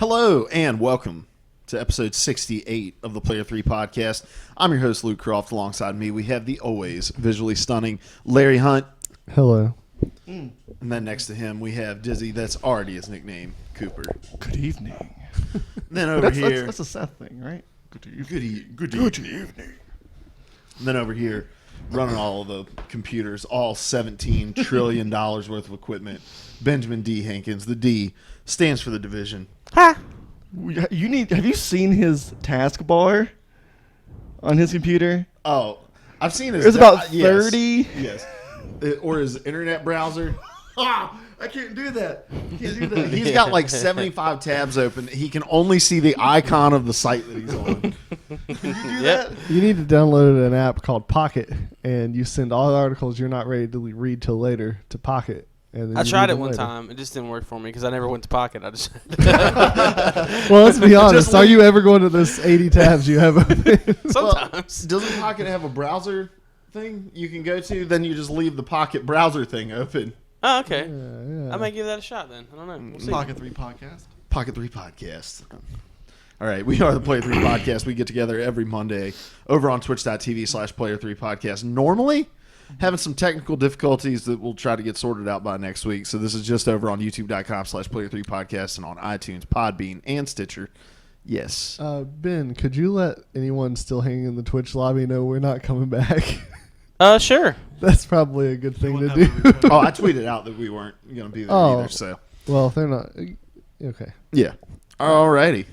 Hello and welcome to episode 68 of the Player 3 podcast. I'm your host, Luke Croft. Alongside me, we have the always visually stunning Larry Hunt. Hello. And then next to him, we have Dizzy. That's already his nickname, Cooper. Good evening. Then over here... That's a Seth thing, right? Good evening. And then over here, running all of the computers, all $17 trillion worth of equipment, Benjamin D. Hankins. The D stands for the division. Ha! Have you seen his taskbar on his computer? Oh, I've seen his... There's about 30. Yes. Or his internet browser. I can't do that. Can't do that. He's got like 75 tabs open. He can only see the icon of the site that he's on. Can you do that? You need to download an app called Pocket, and you send all the articles you're not ready to read till later to Pocket. And then I you tried read it them one later. time. It just didn't work for me because I never went to Pocket. I just Well, let's be honest. Are you ever going to those 80 tabs you have open? sometimes. Doesn't Pocket have a browser thing you can go to? Then you just leave the Pocket browser thing open. Oh, okay. Yeah. I might give that a shot then. I don't know. We'll see. Pocket 3 podcast. Pocket 3 Podcast. All right, we are the Player 3 Podcast. We get together every Monday over on twitch.tv/Player 3 Podcast. Normally, having some technical difficulties that we'll try to get sorted out by next week. So this is just over on youtube.com/Player 3 Podcast and on iTunes, Podbean, and Stitcher. Yes. Ben, could you let anyone still hanging in the Twitch lobby know we're not coming back? Sure. That's probably a good thing to do. Oh, I tweeted out that we weren't going to be there either. So Well, if they're not... Okay. yeah. All righty.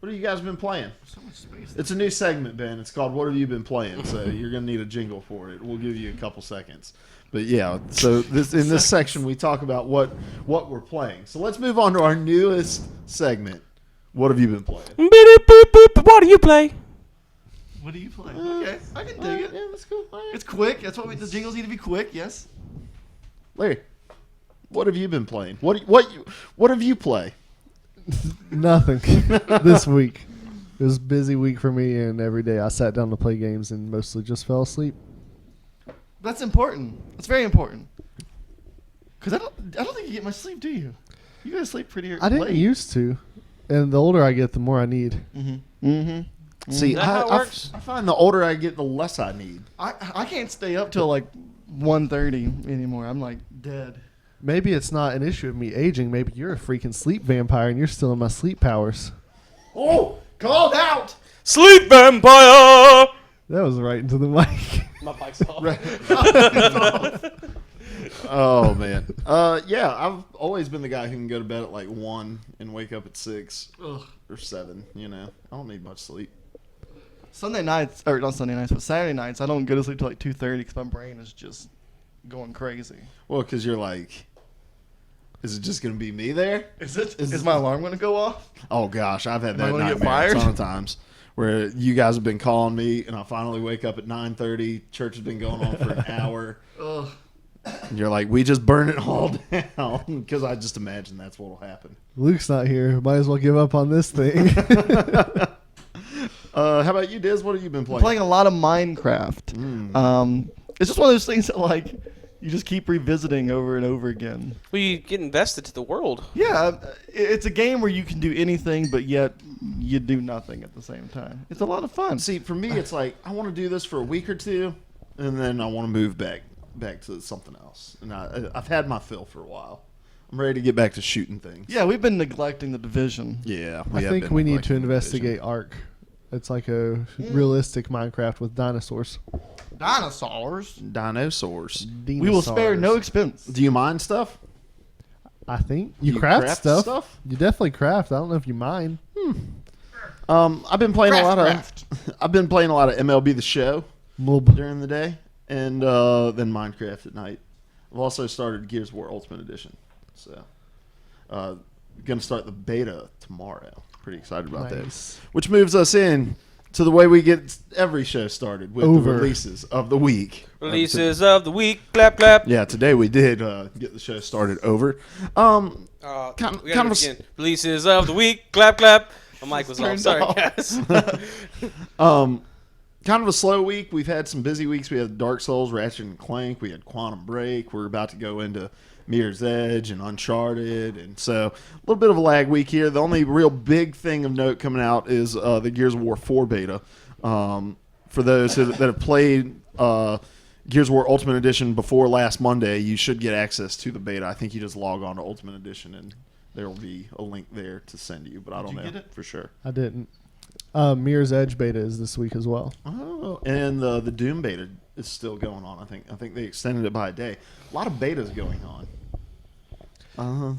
What have you guys been playing? So much space. It's a new segment, Ben. It's called What Have You Been Playing? So you're going to need a jingle for it. We'll give you a couple seconds. But yeah, so in this section we talk about what we're playing. So let's move on to our newest segment. What have you been playing? What do you play? What do you play? Okay, I can dig it. Yeah, that's cool. All right. It's quick. That's what the jingles need to be quick. Yes. Larry, what have you been playing? What have you play? Nothing this week. It was a busy week for me, and every day I sat down to play games and mostly just fell asleep. That's important. That's very important. Because I don't think you get much sleep, do you? You go to sleep pretty late. I didn't used to, and the older I get, the more I need. Mm-hmm. Mm-hmm. See, Is that how it works? I find the older I get, the less I need. I can't stay up till like 1:30 anymore. I'm like dead. Maybe it's not an issue of me aging. Maybe you're a freaking sleep vampire, and you're still in my sleep powers. Oh, called out! Sleep vampire. That was right into the mic. My bike's off. Oh man. Yeah, I've always been the guy who can go to bed at like 1 and wake up at 6 Ugh. or 7. You know, I don't need much sleep. Sunday nights, or not Sunday nights, but Saturday nights, I don't go to sleep till like 2:30 because my brain is just going crazy. Well, because you're like, is it just gonna be me there? Is my alarm going to go off? Oh gosh, I've had Am I that gonna get nightmare a fired? ton of times where you guys have been calling me, and I finally wake up at 9:30. Church has been going on for an hour. Ugh. And you're like, we just burn it all down, because I just imagine that's what'll happen. Luke's not here. Might as well give up on this thing. How about you, Diz? What have you been playing? Playing a lot of Minecraft. It's just one of those things that like you just keep revisiting over and over again. Well, you get invested to the world. Yeah, it's a game where you can do anything, but yet you do nothing at the same time. It's a lot of fun. See, for me, it's like I want to do this for a week or two, and then I want to move back to something else. And I've had my fill for a while. I'm ready to get back to shooting things. Yeah, we've been neglecting the Division. Yeah, I think we need to investigate Ark. It's like a realistic Minecraft with dinosaurs. Dinosaurs. Dinosaurs. We will spare no expense. Do you mine stuff? I think Do you craft stuff. You definitely craft. I don't know if you mine. I've been playing Craft. I've been playing a lot of MLB The Show Mob. during the day, and then Minecraft at night. I've also started Gears of War Ultimate Edition, so gonna start the beta tomorrow. Pretty excited about Nice. that. Which moves us in to the way we get every show started with Over. the releases of the week. Releases of the week. Clap, clap. Yeah, today we did get the show started over. Kind We gotta kind do of it again. Releases of the week. Clap, clap. My mic was off. Turned Sorry, off. guys. kind of a slow week. We've had some busy weeks. We had Dark Souls, Ratchet and Clank. We had Quantum Break. We're about to go into Mirror's Edge and Uncharted, and so a little bit of a lag week here. The only real big thing of note coming out is the Gears of War 4 beta. For those that have played Gears of War Ultimate Edition before last Monday, you should get access to the beta. I think you just log on to Ultimate Edition, and there will be a link there to send you, but I don't know for sure. I didn't. Mirror's Edge beta is this week as well. Oh, and the Doom beta is still going on. I think they extended it by a day. A lot of betas going on.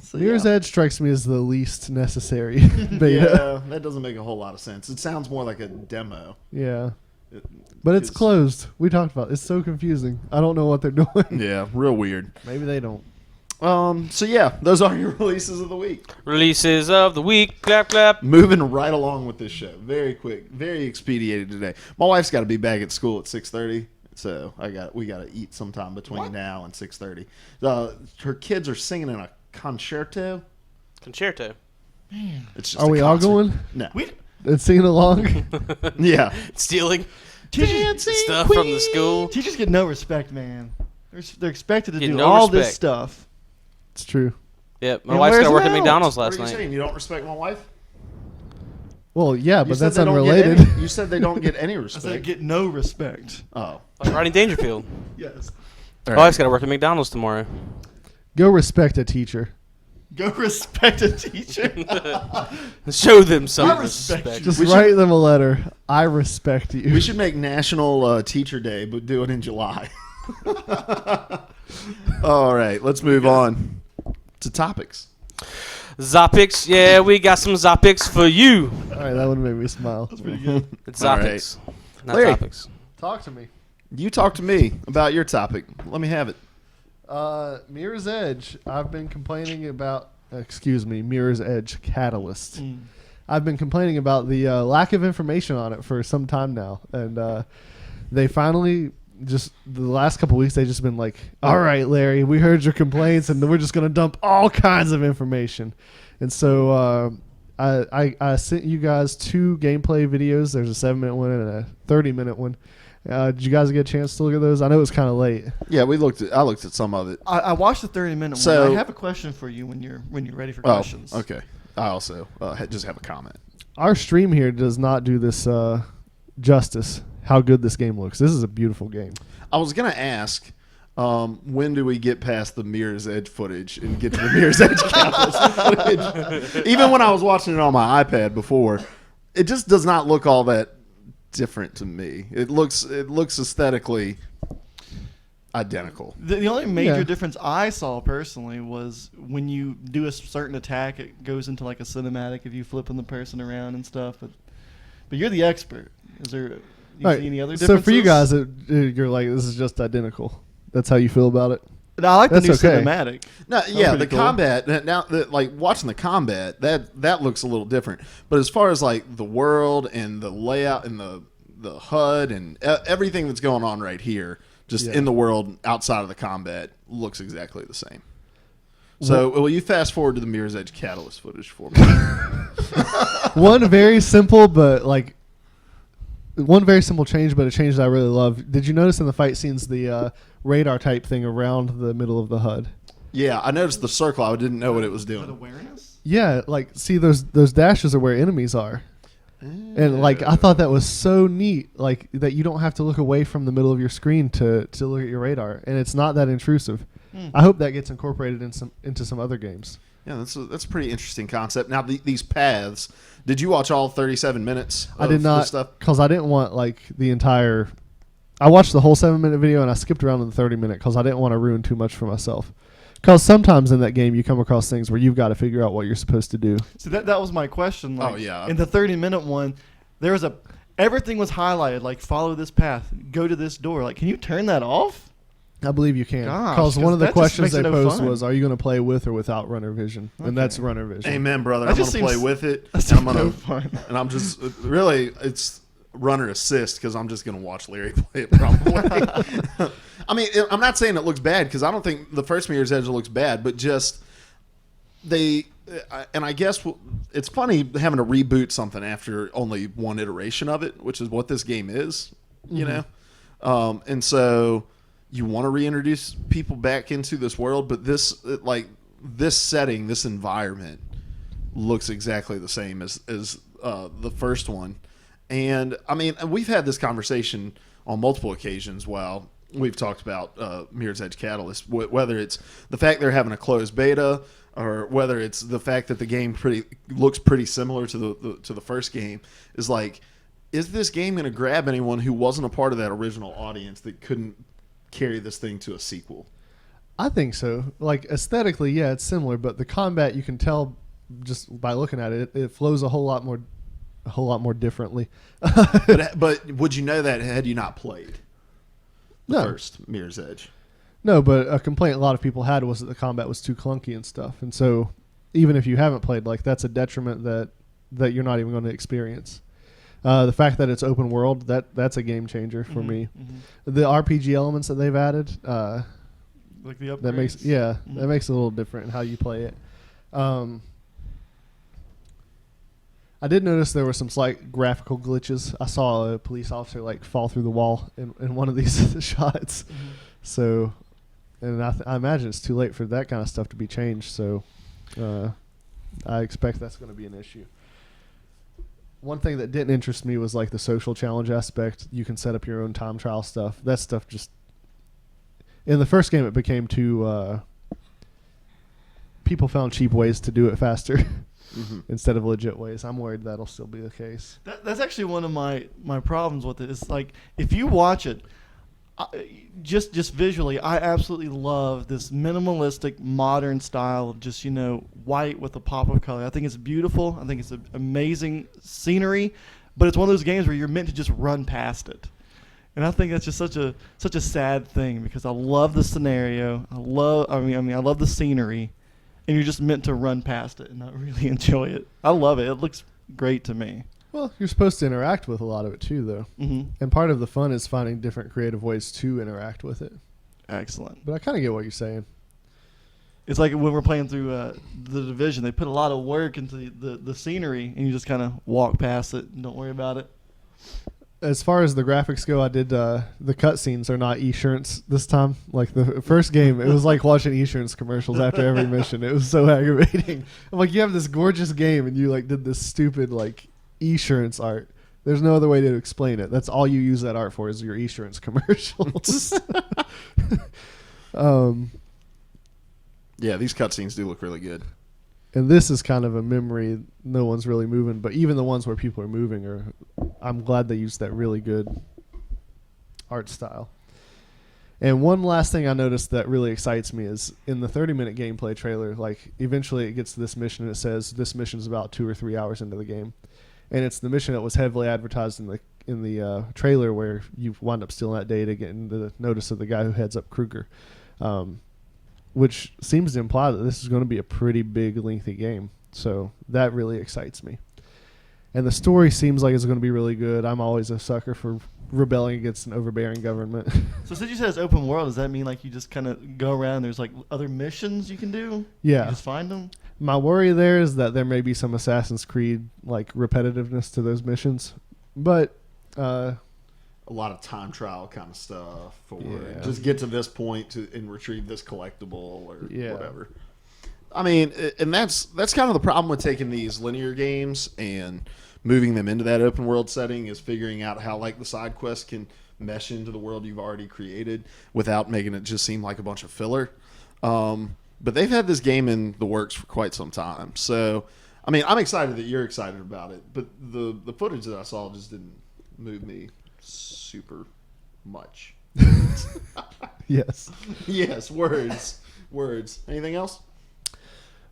So Mirror's Edge strikes me as the least necessary beta. Yeah, that doesn't make a whole lot of sense. It sounds more like a demo. Yeah. But it's closed. We talked about it. It's so confusing. I don't know what they're doing. Yeah, real weird. Maybe they don't. So yeah, those are your releases of the week. Releases of the week. Clap, clap. Moving right along with this show, very quick, very expedited today. My wife's got to be back at school at 6:30, so we got to eat sometime between now and 6:30. Her kids are singing in a concerto. Concerto. Man. It's just Are a we all concert. going? No. And singing along? Yeah. Stealing Teachers, stuff from the school. teachers get no respect, man. They're expected to Get do no all this respect. stuff. It's true. Yep, my And wife's where's got to work it at out? McDonald's What last are you night. saying? You don't respect my wife? Well, yeah, You but said that's they don't get unrelated. any- you said they don't get any I respect. said get no respect. Oh. Like Rodney Dangerfield. Yes. My wife's got to work at McDonald's tomorrow. Go respect a teacher. Go respect a teacher. Show them some I respect respect. you. Just We should- write them a letter. I respect you. We should make National Teacher Day, but do it in July. All right, let's move on to topics. Zopics, yeah, we got some Zopics for you. All right, that one made me smile. That's pretty good. It's All right. Zopics, not Larry. topics. Talk to me. You talk to me about your topic. Let me have it. Mirror's Edge. I've been complaining about. Mirror's Edge Catalyst. I've been complaining about the lack of information on it for some time now, and they finally just the last couple weeks they just been like, "All right, Larry, we heard your complaints, and we're just gonna dump all kinds of information." And so I sent you guys 2 gameplay videos. There's a 7-minute one and a 30-minute one. Did you guys get a chance to look at those? I know it was kind of late. Yeah, I looked at some of it. I watched the 30-minute So- one. I have a question for you when you're ready for questions. Oh, okay. I also just have a comment. Our stream here does not do this justice. How good this game looks. This is a beautiful game. I was gonna ask, when do we get past the Mirror's Edge footage and get to the Mirror's Edge Catalyst footage? Even when I was watching it on my iPad before, it just does not look all that different to me. It looks aesthetically identical. The only major Yeah. difference I saw personally was when you do a certain attack, it goes into like a cinematic if you flipping the person around and stuff. But you're the expert. Is there you All see any other so differences? for you guys, you're like, this is just identical. That's how you feel about it? No, I like the new That's okay. cinematic. No, yeah, pretty the cool. combat now, like watching the combat, that looks a little different. But as far as like the world and the layout and the HUD and everything that's going on right here, just Yeah. in the world outside of the combat, looks exactly the same. So, will you fast forward to the Mirror's Edge Catalyst footage for me? One very simple, but like one very simple change, but a change that I really love. Did you notice in the fight scenes the radar type thing around the middle of the HUD? Yeah, I noticed the circle. I didn't know what it was Is that doing. awareness? Yeah, like see those dashes are where enemies are. And like I thought that was so neat, like that you don't have to look away from the middle of your screen to look at your radar, and it's not that intrusive. I hope that gets incorporated into some other games. Yeah, that's a pretty interesting concept. Now, these paths. Did you watch all 37 minutes? I did of not, this stuff? because I didn't want like the entire. I watched the whole 7-minute video and I skipped around to the 30-minute because I didn't want to ruin too much for myself. Because sometimes in that game you come across things where you've got to figure out what you're supposed to do. So that was my question. Like, Oh, yeah. In the 30-minute one, there was everything was highlighted. Like follow this path, go to this door. Like, can you turn that off? I believe you can. Gosh, Because one of the 'cause that just questions makes they it no posed fun. was, are you going to play with or without runner vision? And that's Okay. runner vision. Amen, brother. That I'm going just to play seems- with it. That's And I'm going no to fun. and I'm just really it's runner assist because I'm just going to watch Larry play it probably. I mean, I'm not saying it looks bad because I don't think the first Mirror's Edge looks bad, but just and I guess it's funny having to reboot something after only one iteration of it, which is what this game is, you know? And so you want to reintroduce people back into this world, but this setting, this environment looks exactly the same as the first one. And I mean, we've had this conversation on multiple occasions while we've talked about Mirror's Edge Catalyst, whether it's the fact they're having a closed beta or whether it's the fact that the game looks pretty similar to the first game. Is like, is this game going to grab anyone who wasn't a part of that original audience that couldn't carry this thing to a sequel? I think so. Like, aesthetically, yeah, it's similar, but the combat, you can tell just by looking at it, it flows a whole lot more differently. But would you know that had you not played the first Mirror's Edge? No, but a complaint a lot of people had was that the combat was too clunky and stuff. And so even if you haven't played, like, that's a detriment that you're not even going to experience. The fact that it's open world, that's a game changer for me. Mm-hmm. The RPG elements that they've added, like the upgrades? that makes that makes it a little different in how you play it. I did notice there were some slight graphical glitches. I saw a police officer like fall through the wall in one of these shots. Mm-hmm. So, and I imagine it's too late for that kind of stuff to be changed. So, I expect that's going to be an issue. One thing that didn't interest me was like the social challenge aspect. You can set up your own time trial stuff. That stuff just in the first game it became too. People found cheap ways to do it faster. Mm-hmm. Instead of legit ways. I'm worried that'll still be the case. That's actually one of my problems with it. It's like, if you watch it, just visually, I absolutely love this minimalistic, modern style of just, white with a pop of color. I think it's beautiful. I think it's amazing scenery, but it's one of those games where you're meant to just run past it. And I think that's just such a sad thing, because I love the scenario. I love the scenery. And you're just meant to run past it and not really enjoy it. I love it. It looks great to me. Well, you're supposed to interact with a lot of it too, though. Mm-hmm. And part of the fun is finding different creative ways to interact with it. Excellent. But I kind of get what you're saying. It's like when we're playing through The Division. They put a lot of work into the scenery, and you just kind of walk past it and don't worry about it. As far as the graphics go, I did the cutscenes are not Esurance this time. Like the first game, it was like watching Esurance commercials after every mission. It was so aggravating. I'm like, you have this gorgeous game and you like did this stupid like Esurance art. There's no other way to explain it. That's all you use that art for, is your Esurance commercials. Yeah, these cutscenes do look really good. And this is kind of a memory. No one's really moving, but even the ones where people are moving I'm glad they used that really good art style. And one last thing I noticed that really excites me is in the 30-minute gameplay trailer, like eventually it gets to this mission and it says this mission is about 2 or 3 hours into the game. And it's the mission that was heavily advertised in the trailer, where you wind up stealing that data, getting the notice of the guy who heads up Kruger. Which seems to imply that this is going to be a pretty big, lengthy game. So that really excites me. And the story seems like it's going to be really good. I'm always a sucker for rebelling against an overbearing government. So since you said it's open world, does that mean like you just kind of go around, there's like other missions you can do? Yeah. You just find them? My worry there is that there may be some Assassin's Creed like repetitiveness to those missions. But a lot of time trial kind of stuff, or just get to this point and retrieve this collectible or whatever. I mean, and that's kind of the problem with taking these linear games and moving them into that open world setting, is figuring out how like the side quests can mesh into the world you've already created without making it just seem like a bunch of filler. But they've had this game in the works for quite some time. So, I mean, I'm excited that you're excited about it, but the footage that I saw just didn't move me super much. Yes. Yes, words. Anything else?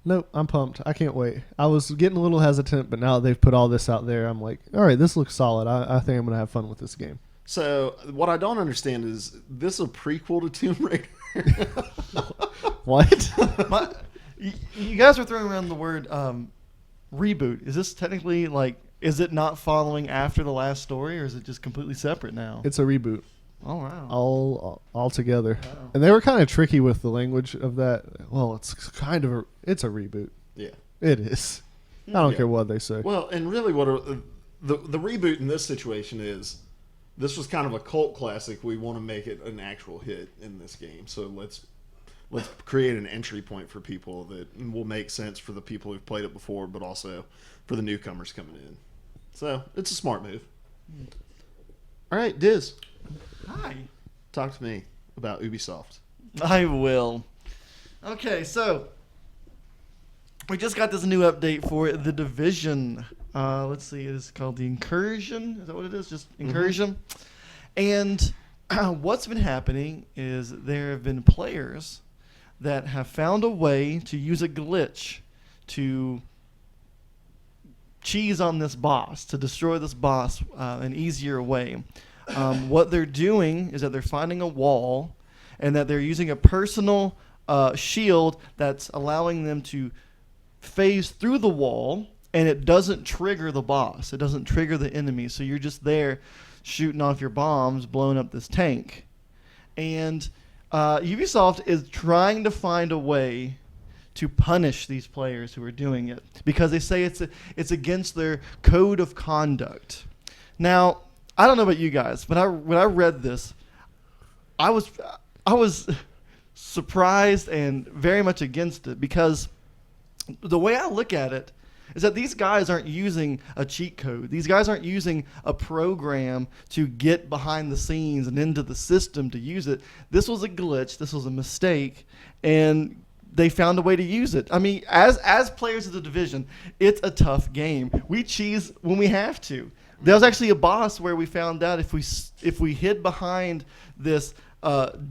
Nope, I'm pumped. I can't wait. I was getting a little hesitant, but now that they've put all this out there, I'm like, all right, this looks solid. I think I'm going to have fun with this game. So, what I don't understand is this a prequel to Tomb Raider? What? You guys are throwing around the word reboot. Is this technically like, is it not following after the last story, or is it just completely separate now? It's a reboot. Oh, wow. All together. Wow. And they were kind of tricky with the language of that. Well, it's kind of it's a reboot. Yeah. It is. I don't care what they say. Well, and really what the reboot in this situation is this was kind of a cult classic. We want to make it an actual hit in this game. So let's create an entry point for people that will make sense for the people who've played it before, but also for the newcomers coming in. So it's a smart move. All right, Diz, Hi. talk to me about Ubisoft. I will. Okay, so we just got this new update for The Division. Let's see, it is called The Incursion. Is that what it is? Just Incursion? And what's been happening is there have been players that have found a way to use a glitch to cheese on this boss, to destroy this boss an easier way. What they're doing is that they're finding a wall and that they're using a personal shield that's allowing them to phase through the wall, and it doesn't trigger the boss. It doesn't trigger the enemy. So you're just there shooting off your bombs, blowing up this tank. And Ubisoft is trying to find a way to punish these players who are doing it because they say it's against their code of conduct. Now, I don't know about you guys, but when I read this, I was surprised and very much against it because the way I look at it is that these guys aren't using a cheat code. These guys aren't using a program to get behind the scenes and into the system to use it. This was a glitch. This was a mistake, and they found a way to use it. I mean, as players of The Division, it's a tough game. We cheese when we have to. There was actually a boss where we found out if we hid behind this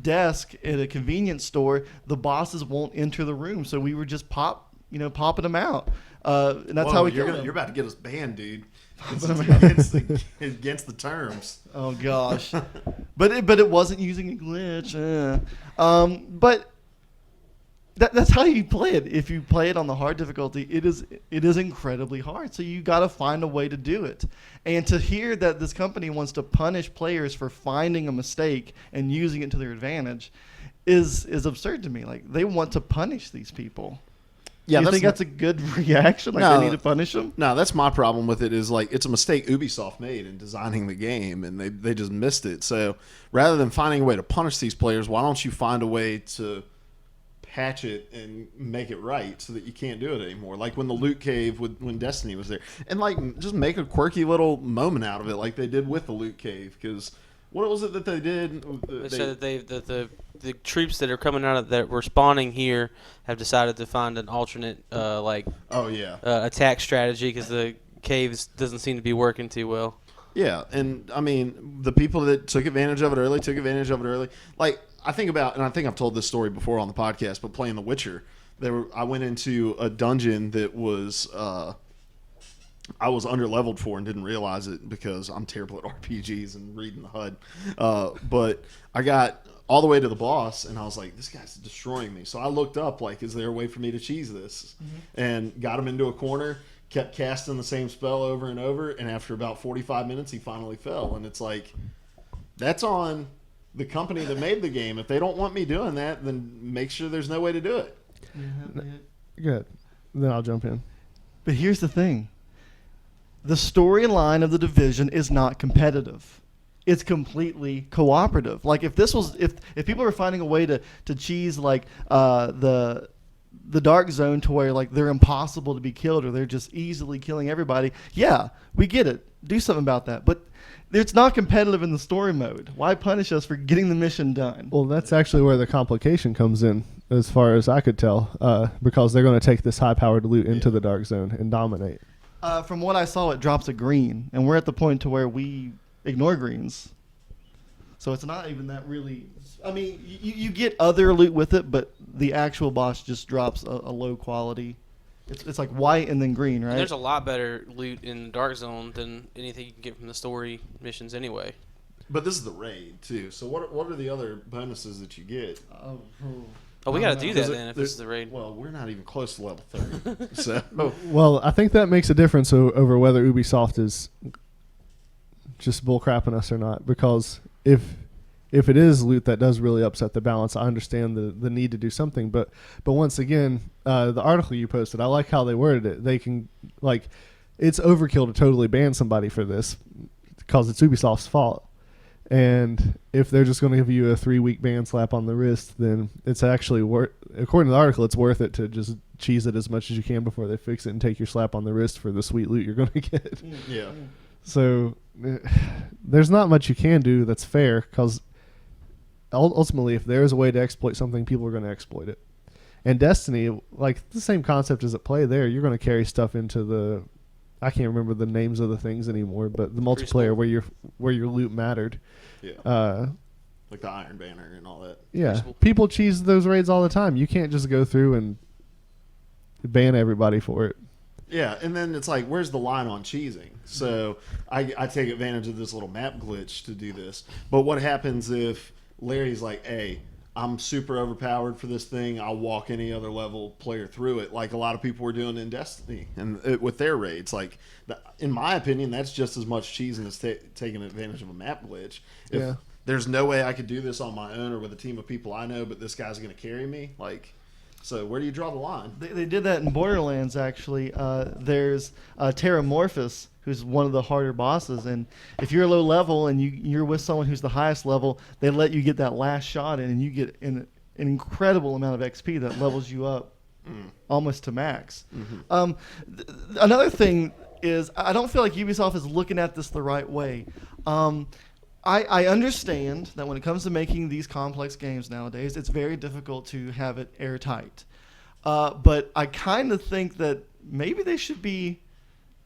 desk at a convenience store, the bosses won't enter the room. So we were just popping them out. And that's how we you're killed them. You're about to get us banned, dude. It's against the terms. Oh gosh, but it wasn't using a glitch. But that's how you play it. If you play it on the hard difficulty, it is incredibly hard. So you got to find a way to do it. And to hear that this company wants to punish players for finding a mistake and using it to their advantage is absurd to me. Like, they want to punish these people. Yeah, you think that's a good reaction? Like, No. they need to punish them? No, that's my problem with it is, like, it's a mistake Ubisoft made in designing the game, and they just missed it. So rather than finding a way to punish these players, why don't you find a way to patch it and make it right so that you can't do it anymore? Like when the loot cave, when Destiny was there. And, like, just make a quirky little moment out of it like they did with the loot cave. Because what was it that they did? They said that the troops that are coming out of that were spawning here have decided to find an alternate attack strategy because the caves doesn't seem to be working too well. Yeah, and I mean, the people that took advantage of it early. Like, I think about, and I think I've told this story before on the podcast, but playing The Witcher, I went into a dungeon that was I was underleveled for and didn't realize it because I'm terrible at RPGs and reading the HUD. But I got all the way to the boss, and I was like, this guy's destroying me. So I looked up, like, is there a way for me to cheese this? And got him into a corner, kept casting the same spell over and over, and after about 45 minutes, he finally fell. And it's like, that's on the company that made the game. If they don't want me doing that, then make sure there's no way to do it. Good. Then I'll jump in. But here's the thing. The storyline of The Division is not competitive. It's completely cooperative. Like, if this was if people were finding a way to cheese, like, the Dark Zone to where, like, they're impossible to be killed or they're just easily killing everybody, yeah, we get it. Do something about that. But it's not competitive in the story mode. Why punish us for getting the mission done? Well, that's actually where the complication comes in, as far as I could tell, because they're going to take this high-powered loot into the Dark Zone and dominate. From what I saw, it drops a green, and we're at the point to where we ignore greens. So it's not even that really... I mean, you get other loot with it, but the actual boss just drops a low quality. It's like white and then green, right? And there's a lot better loot in the Dark Zone than anything you can get from the story missions anyway. But this is the raid, too. So what are the other bonuses that you get? Oh, we got to do that There's then if this is the raid. Well, we're not even close to level 30. So Well, I think that makes a difference over whether Ubisoft is just bullcrapping us or not. Because if it is loot that does really upset the balance, I understand the need to do something. But once again, the article you posted, I like how they worded it. They can, like, it's overkill to totally ban somebody for this because it's Ubisoft's fault. And if they're just going to give you a 3-week ban slap on the wrist, then it's actually according to the article, it's worth it to just cheese it as much as you can before they fix it and take your slap on the wrist for the sweet loot you're going to get. Yeah. So there's not much you can do that's fair, because ultimately, if there's a way to exploit something, people are going to exploit it. And Destiny, like the same concept is at play there. You're going to carry stuff into the, I can't remember the names of the things anymore, but the multiplayer where your loot mattered. Yeah. Like the Iron Banner and all that. Yeah. People cheese those raids all the time. You can't just go through and ban everybody for it. Yeah, and then it's like, where's the line on cheesing? So I take advantage of this little map glitch to do this. But what happens if Larry's like, hey, I'm super overpowered for this thing. I'll walk any other level player through it, like a lot of people were doing in Destiny and with their raids. Like, in my opinion, that's just as much cheesing as taking advantage of a map glitch. If there's no way I could do this on my own or with a team of people I know, but this guy's going to carry me, like... So where do you draw the line? They did that in Borderlands, actually. There's Terramorphous, who's one of the harder bosses, and if you're low level and you're with someone who's the highest level, they let you get that last shot in, and you get an incredible amount of XP that levels you up almost to max. Mm-hmm. Another thing is, I don't feel like Ubisoft is looking at this the right way. I understand that when it comes to making these complex games nowadays, it's very difficult to have it airtight. But I kind of think that maybe they should be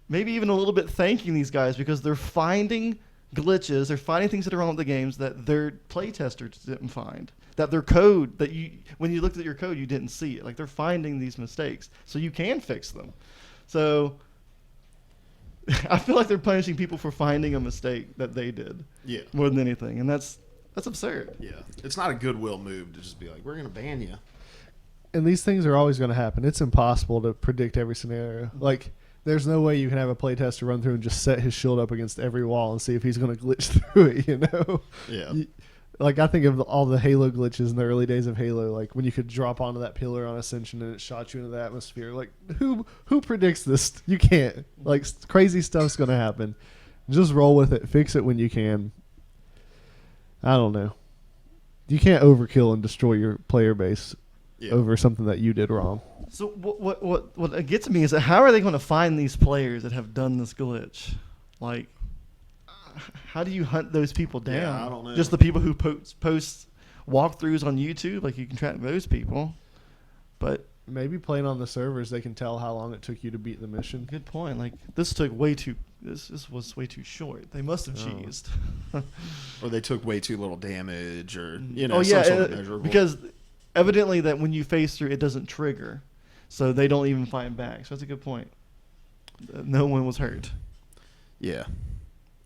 maybe even a little bit thanking these guys, because they're finding glitches, they're finding things that are wrong with the games that their playtesters didn't find. That their code, that when you looked at your code, you didn't see it. Like, they're finding these mistakes, so you can fix them. So... I feel like they're punishing people for finding a mistake that they did. Yeah. More than anything. And that's absurd. Yeah. It's not a goodwill move to just be like, we're going to ban you. And these things are always going to happen. It's impossible to predict every scenario. Like, there's no way you can have a playtester run through and just set his shield up against every wall and see if he's going to glitch through it, you know? Yeah. Like, I think of all the Halo glitches in the early days of Halo, like when you could drop onto that pillar on Ascension and it shot you into the atmosphere. Like, who predicts this? You can't. Like, crazy stuff's going to happen. Just roll with it. Fix it when you can. I don't know. You can't overkill and destroy your player base over something that you did wrong. So what gets me is that how are they going to find these players that have done this glitch? Like, how do you hunt those people down? Yeah, I don't know. Just the people who post walkthroughs on YouTube, like, you can track those people. But maybe playing on the servers, they can tell how long it took you to beat the mission. Good point. Like, this was way too short. They must have cheesed. Or they took way too little damage, or some sort of measurable. Because evidently that when you phase through, it doesn't trigger, so they don't even fight back. So that's a good point. No one was hurt. Yeah.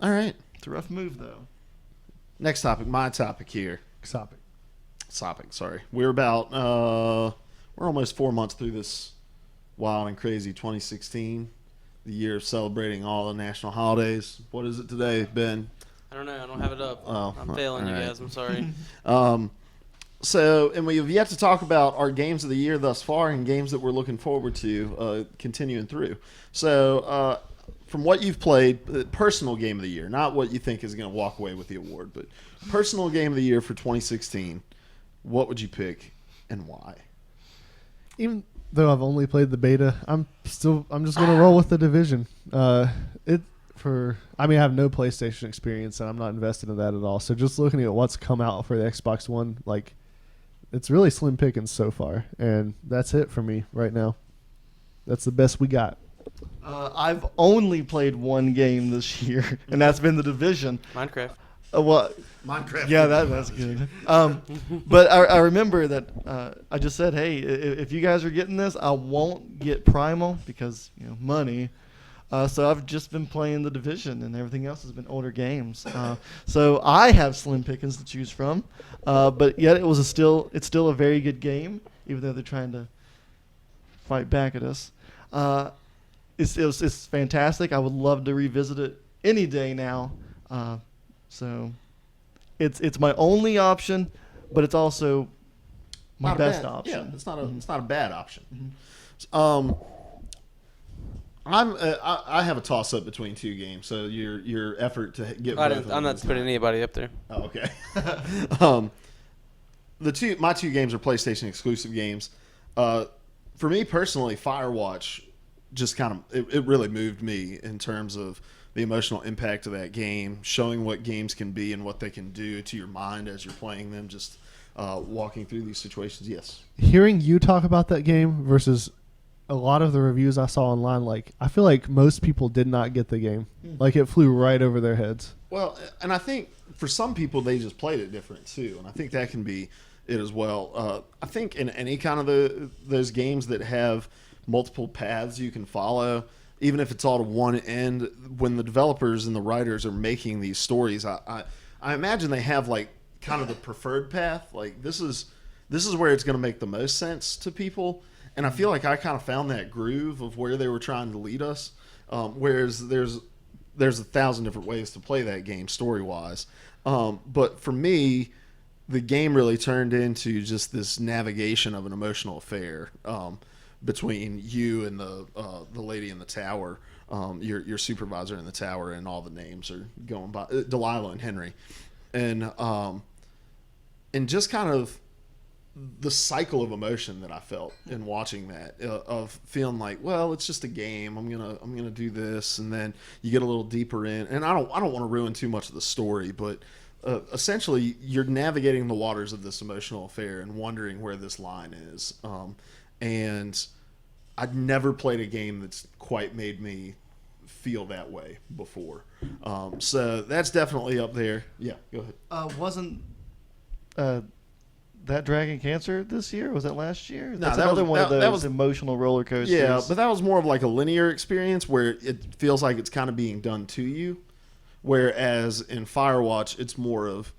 All right. It's a rough move, though. Next topic, my topic here. Topic, sorry. We're almost 4 months through this wild and crazy 2016, the year of celebrating all the national holidays. What is it today, Ben? I don't know. I don't have it up. I'm failing you guys. I'm sorry. And we've yet to talk about our games of the year thus far and games that we're looking forward to continuing through. So, from what you've played, personal game of the year, not what you think is going to walk away with the award, but personal game of the year for 2016, what would you pick and why? Even though I've only played the beta, I'm just going to roll with The Division. I have no PlayStation experience and I'm not invested in that at all. So just looking at what's come out for the Xbox One, like, it's really slim pickings so far, and that's it for me right now. That's the best we got. I've only played one game this year, and that's been The Division. Minecraft. Minecraft. Yeah, that's good. But I remember that I just said, hey, if you guys are getting this, I won't get Primal because, money. So I've just been playing The Division, and everything else has been older games. So I have slim pickings to choose from, but yet it's still a very good game, even though they're trying to fight back at us. It's fantastic. I would love to revisit it any day now. So it's my only option, but it's also my best option. Yeah, it's not a bad option. Mm-hmm. I have a toss up between two games. So your effort to get. I'm not putting anybody up there. Oh, okay. My two games are PlayStation exclusive games. For me personally, Firewatch just kind of it really moved me in terms of the emotional impact of that game, showing what games can be and what they can do to your mind as you're playing them. Just walking through these situations. Yes. Hearing you talk about that game versus a lot of the reviews I saw online, like I feel like most people did not get the game. Like it flew right over their heads. Well, and I think for some people they just played it different too, and I think that can be it as well. I think in any kind of those games that have multiple paths you can follow, even if it's all to one end, when the developers and the writers are making these stories, I imagine they have like kind of the preferred path. Like this is where it's going to make the most sense to people. And I feel like I kind of found that groove of where they were trying to lead us. Whereas there's 1,000 different ways to play that game story-wise. But for me, the game really turned into just this navigation of an emotional affair between you and the lady in the tower, your supervisor in the tower, and all the names are going by Delilah and Henry, and just kind of the cycle of emotion that I felt in watching that, of feeling like, well, it's just a game. I'm gonna do this, and then you get a little deeper in, and I don't want to ruin too much of the story, but essentially you're navigating the waters of this emotional affair and wondering where this line is. And I'd never played a game that's quite made me feel that way before. So that's definitely up there. Yeah, go ahead. Wasn't that Dragon Cancer this year? Was that last year? No, That's that another was- one of that those was- emotional roller coasters. Yeah, but that was more of like a linear experience where it feels like it's kind of being done to you. Whereas in Firewatch, it's more of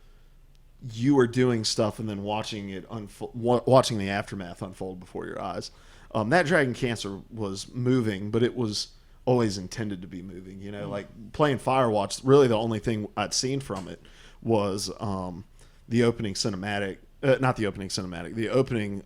you are doing stuff and then watching it watching the aftermath unfold before your eyes. That Dragon Cancer was moving, but it was always intended to be moving. You know, like playing Firewatch, really the only thing I'd seen from it was the opening cinematic. Not the opening cinematic, the opening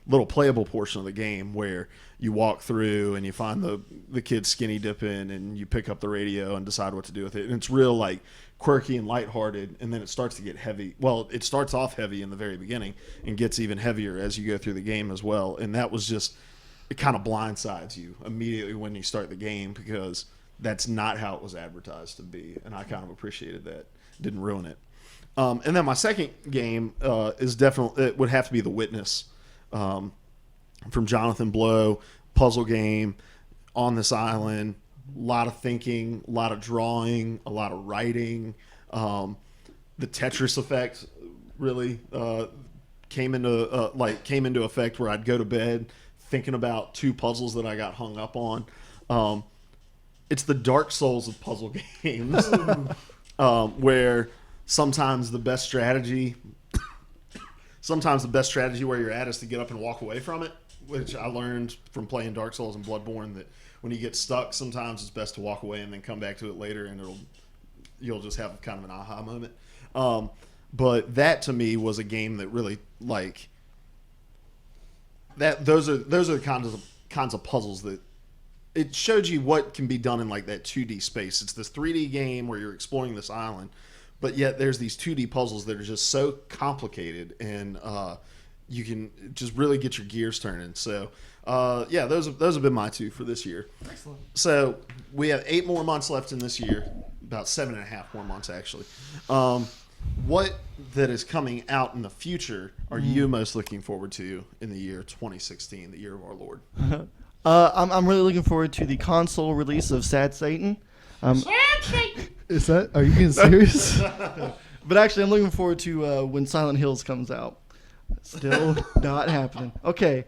little playable portion of the game where you walk through and you find the kid skinny dipping and you pick up the radio and decide what to do with it. And it's real like quirky and lighthearted, and then it starts to get heavy. Well, it starts off heavy in the very beginning and gets even heavier as you go through the game as well. And that was just, it kind of blindsides you immediately when you start the game because that's not how it was advertised to be. And I kind of appreciated that. Didn't ruin it. And then my second game is definitely, it would have to be The Witness, from Jonathan Blow, puzzle game on this island. A lot of thinking, a lot of drawing, a lot of writing. The Tetris effect really came into effect where I'd go to bed thinking about two puzzles that I got hung up on. It's the Dark Souls of puzzle games, where sometimes the best strategy where you're at is to get up and walk away from it, which I learned from playing Dark Souls and Bloodborne, that when you get stuck, sometimes it's best to walk away and then come back to it later, and you'll just have kind of an aha moment. But that to me was a game that really like that. Those are the kinds of puzzles that it showed you what can be done in like that 2D space. It's this 3D game where you're exploring this island, but yet there's these 2D puzzles that are just so complicated, and you can just really get your gears turning. So, yeah, those have been my two for this year. Excellent. So we have 8 more months left in this year, about 7.5 more months actually. What that is coming out in the future are you most looking forward to in the year 2016, the year of our Lord? I'm really looking forward to the console release of Sad Satan. Is that? Are you being serious? But actually, I'm looking forward to when Silent Hills comes out. Still not happening. Okay.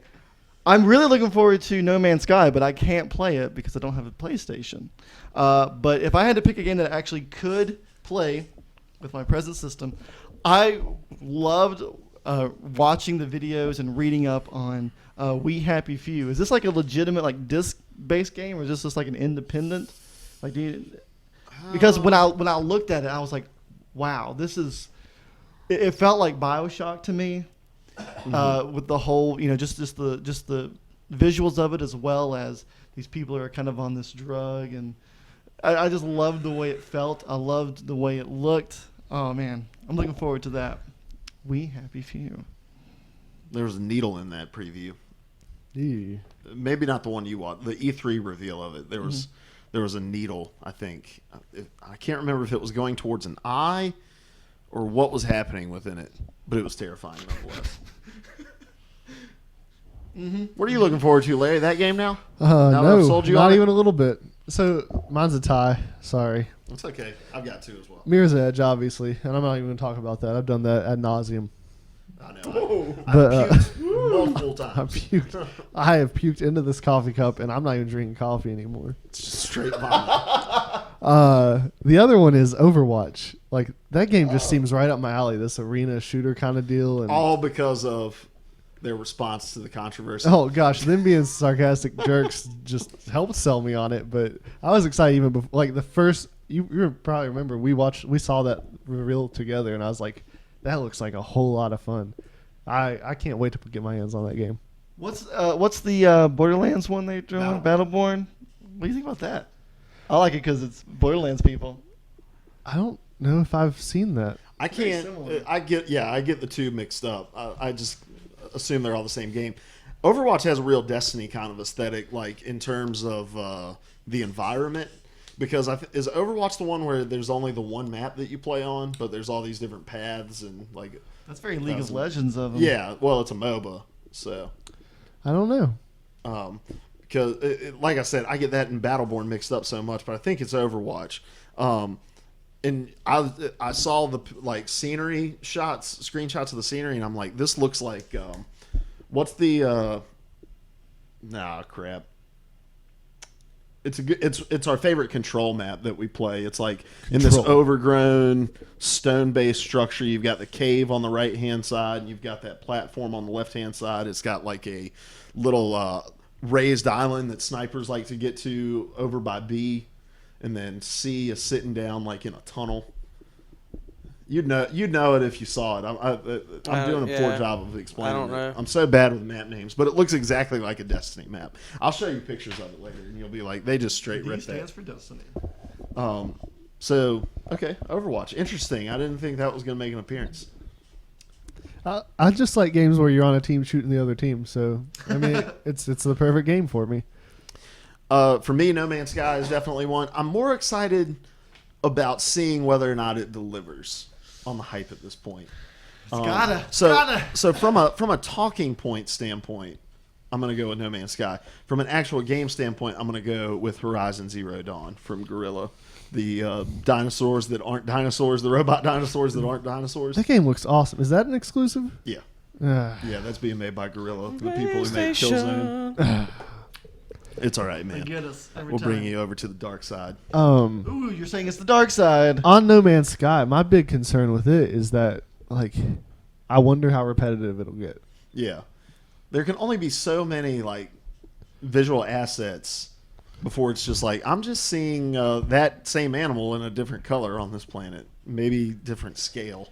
I'm really looking forward to No Man's Sky, but I can't play it because I don't have a PlayStation. But if I had to pick a game that I actually could play with my present system, I loved watching the videos and reading up on We Happy Few. Is this like a legitimate like disc-based game, or is this just like an independent? Like, because when I looked at it, I was like, wow, this is. It felt like BioShock to me, with the whole, just the visuals of it, as well as these people are kind of on this drug, and I just loved the way it felt. I loved the way it looked. Oh man, I'm looking forward to that. We happy few. There was a needle in that preview. Eee. Maybe not the one you watched. The E3 reveal of it. There was a needle. I think I can't remember if it was going towards an eye or what was happening within it, but it was terrifying nonetheless. What are you looking forward to, Larry? That game now? Now that I've No, sold you not on it? even a little bit. So mine's a tie. Sorry. It's okay. I've got two as well. Mirror's Edge, obviously, and I'm not even going to talk about that. I've done that ad nauseum. I know. But, I've puked multiple I times. puked. I have puked into this coffee cup, and I'm not even drinking coffee anymore. It's just straight vomit. The other one is Overwatch. Like that game just seems right up my alley. This arena shooter kind of deal, and All because of their response to the controversy. oh gosh, them being sarcastic jerks just helped sell me on it. But I was excited even before, like the first. You probably remember we saw that reveal together, and I was like, that looks like a whole lot of fun. I can't wait to get my hands on that game. What's the Borderlands one they're doing? Battleborn. What do you think about that? I like it because it's Borderlands people. I don't know if I've seen that. I can't. similar. I get the two mixed up. I just assume they're all the same game. Overwatch has a real Destiny kind of aesthetic, like in terms of the environment. Because is Overwatch the one where there's only the one map that you play on, but there's all these different paths and like. That's very League of Legends of them. Yeah, well, it's a MOBA, so. I don't know. Because like I said, I get that and Battleborn mixed up so much, but I think it's Overwatch. And I saw the like scenery shots, screenshots of the scenery, and I'm like, this looks like what's the crap. It's our favorite Control map that we play. It's like in this overgrown stone-based structure. You've got the cave on the right-hand side, and you've got that platform on the left-hand side. It's got like a little raised island that snipers like to get to over by B, and then C is sitting down like in a tunnel. You'd know it if you saw it. I'm doing a poor job of explaining. I don't know. I'm so bad with map names, but it looks exactly like a Destiny map. I'll show you pictures of it later, and you'll be like, they just straight D ripped stands that. for Destiny. So okay, Overwatch, interesting. I didn't think that was going to make an appearance. I just like games where you're on a team shooting the other team. So I mean, it's the perfect game for me. For me, No Man's Sky is definitely one. I'm more excited about seeing whether or not it delivers on the hype at this point. So from a talking point standpoint, I'm going to go with No Man's Sky. From an actual game standpoint, I'm going to go with Horizon Zero Dawn from Guerrilla. The dinosaurs that aren't dinosaurs, the robot dinosaurs that aren't dinosaurs. That game looks awesome. Is that an exclusive? Yeah. Uh, Yeah, that's being made by Guerrilla, the people who make Killzone. It's all right, They man. get us every We'll time. bring you over to the dark side. Ooh, you're saying it's the dark side. On No Man's Sky, my big concern with it is that, like, I wonder how repetitive it'll get. Yeah. There can only be so many, like, visual assets before it's just like, I'm just seeing that same animal in a different color on this planet. Maybe different scale.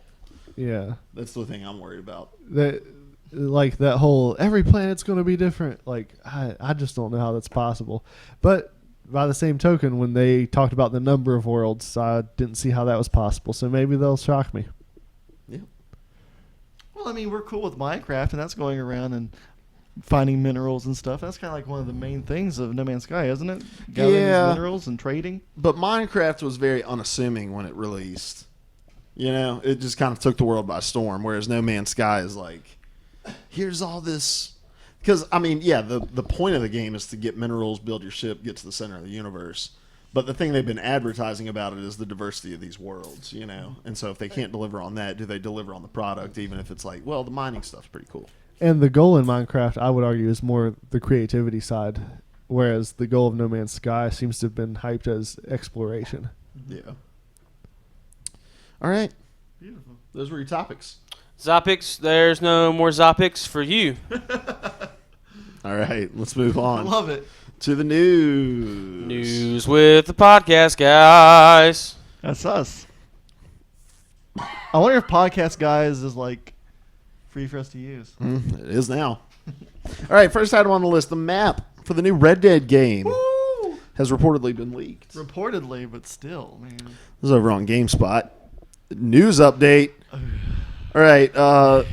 Yeah. That's the thing I'm worried about. That whole every planet's going to be different. Like, I just don't know how that's possible. But by the same token, when they talked about the number of worlds, I didn't see how that was possible. So maybe they'll shock me. Yeah. Well, I mean, we're cool with Minecraft, and that's going around and finding minerals and stuff. That's kind of like one of the main things of No Man's Sky, isn't it? Gathering these minerals and trading. But Minecraft was very unassuming when it released. You know, it just kind of took the world by storm, whereas No Man's Sky is like, here's all this. Because, I mean, yeah, the point of the game is to get minerals, build your ship, get to the center of the universe. But the thing they've been advertising about it is the diversity of these worlds, you know? And so if they can't deliver on that, do they deliver on the product, even if it's like, well, the mining stuff's pretty cool. And the goal in Minecraft, I would argue, is more the creativity side, whereas the goal of No Man's Sky seems to have been hyped as exploration. Yeah. All right. Beautiful. Those were your topics. Zopics, there's no more Zopics for you. All right, let's move I on love it. to the news. News with the podcast guys. That's us. I wonder if Podcast Guys is like free for us to use. It is now. All right, first item on the list, the map for the new Red Dead game has reportedly been leaked. Reportedly, but still, man. This is over on GameSpot. News update. All right.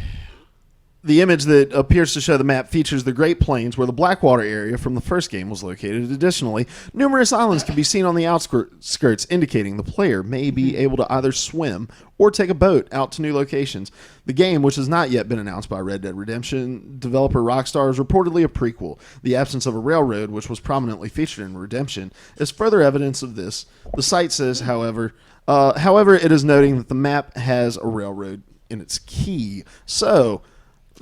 The image that appears to show the map features the Great Plains where the Blackwater area from the first game was located. Additionally, numerous islands can be seen on the outskirts, indicating the player may be able to either swim or take a boat out to new locations. The game, which has not yet been announced by Red Dead Redemption developer Rockstar, is reportedly a prequel. The absence of a railroad, which was prominently featured in Redemption, is further evidence of this. The site says, however, it is noting that the map has a railroad in its key. So,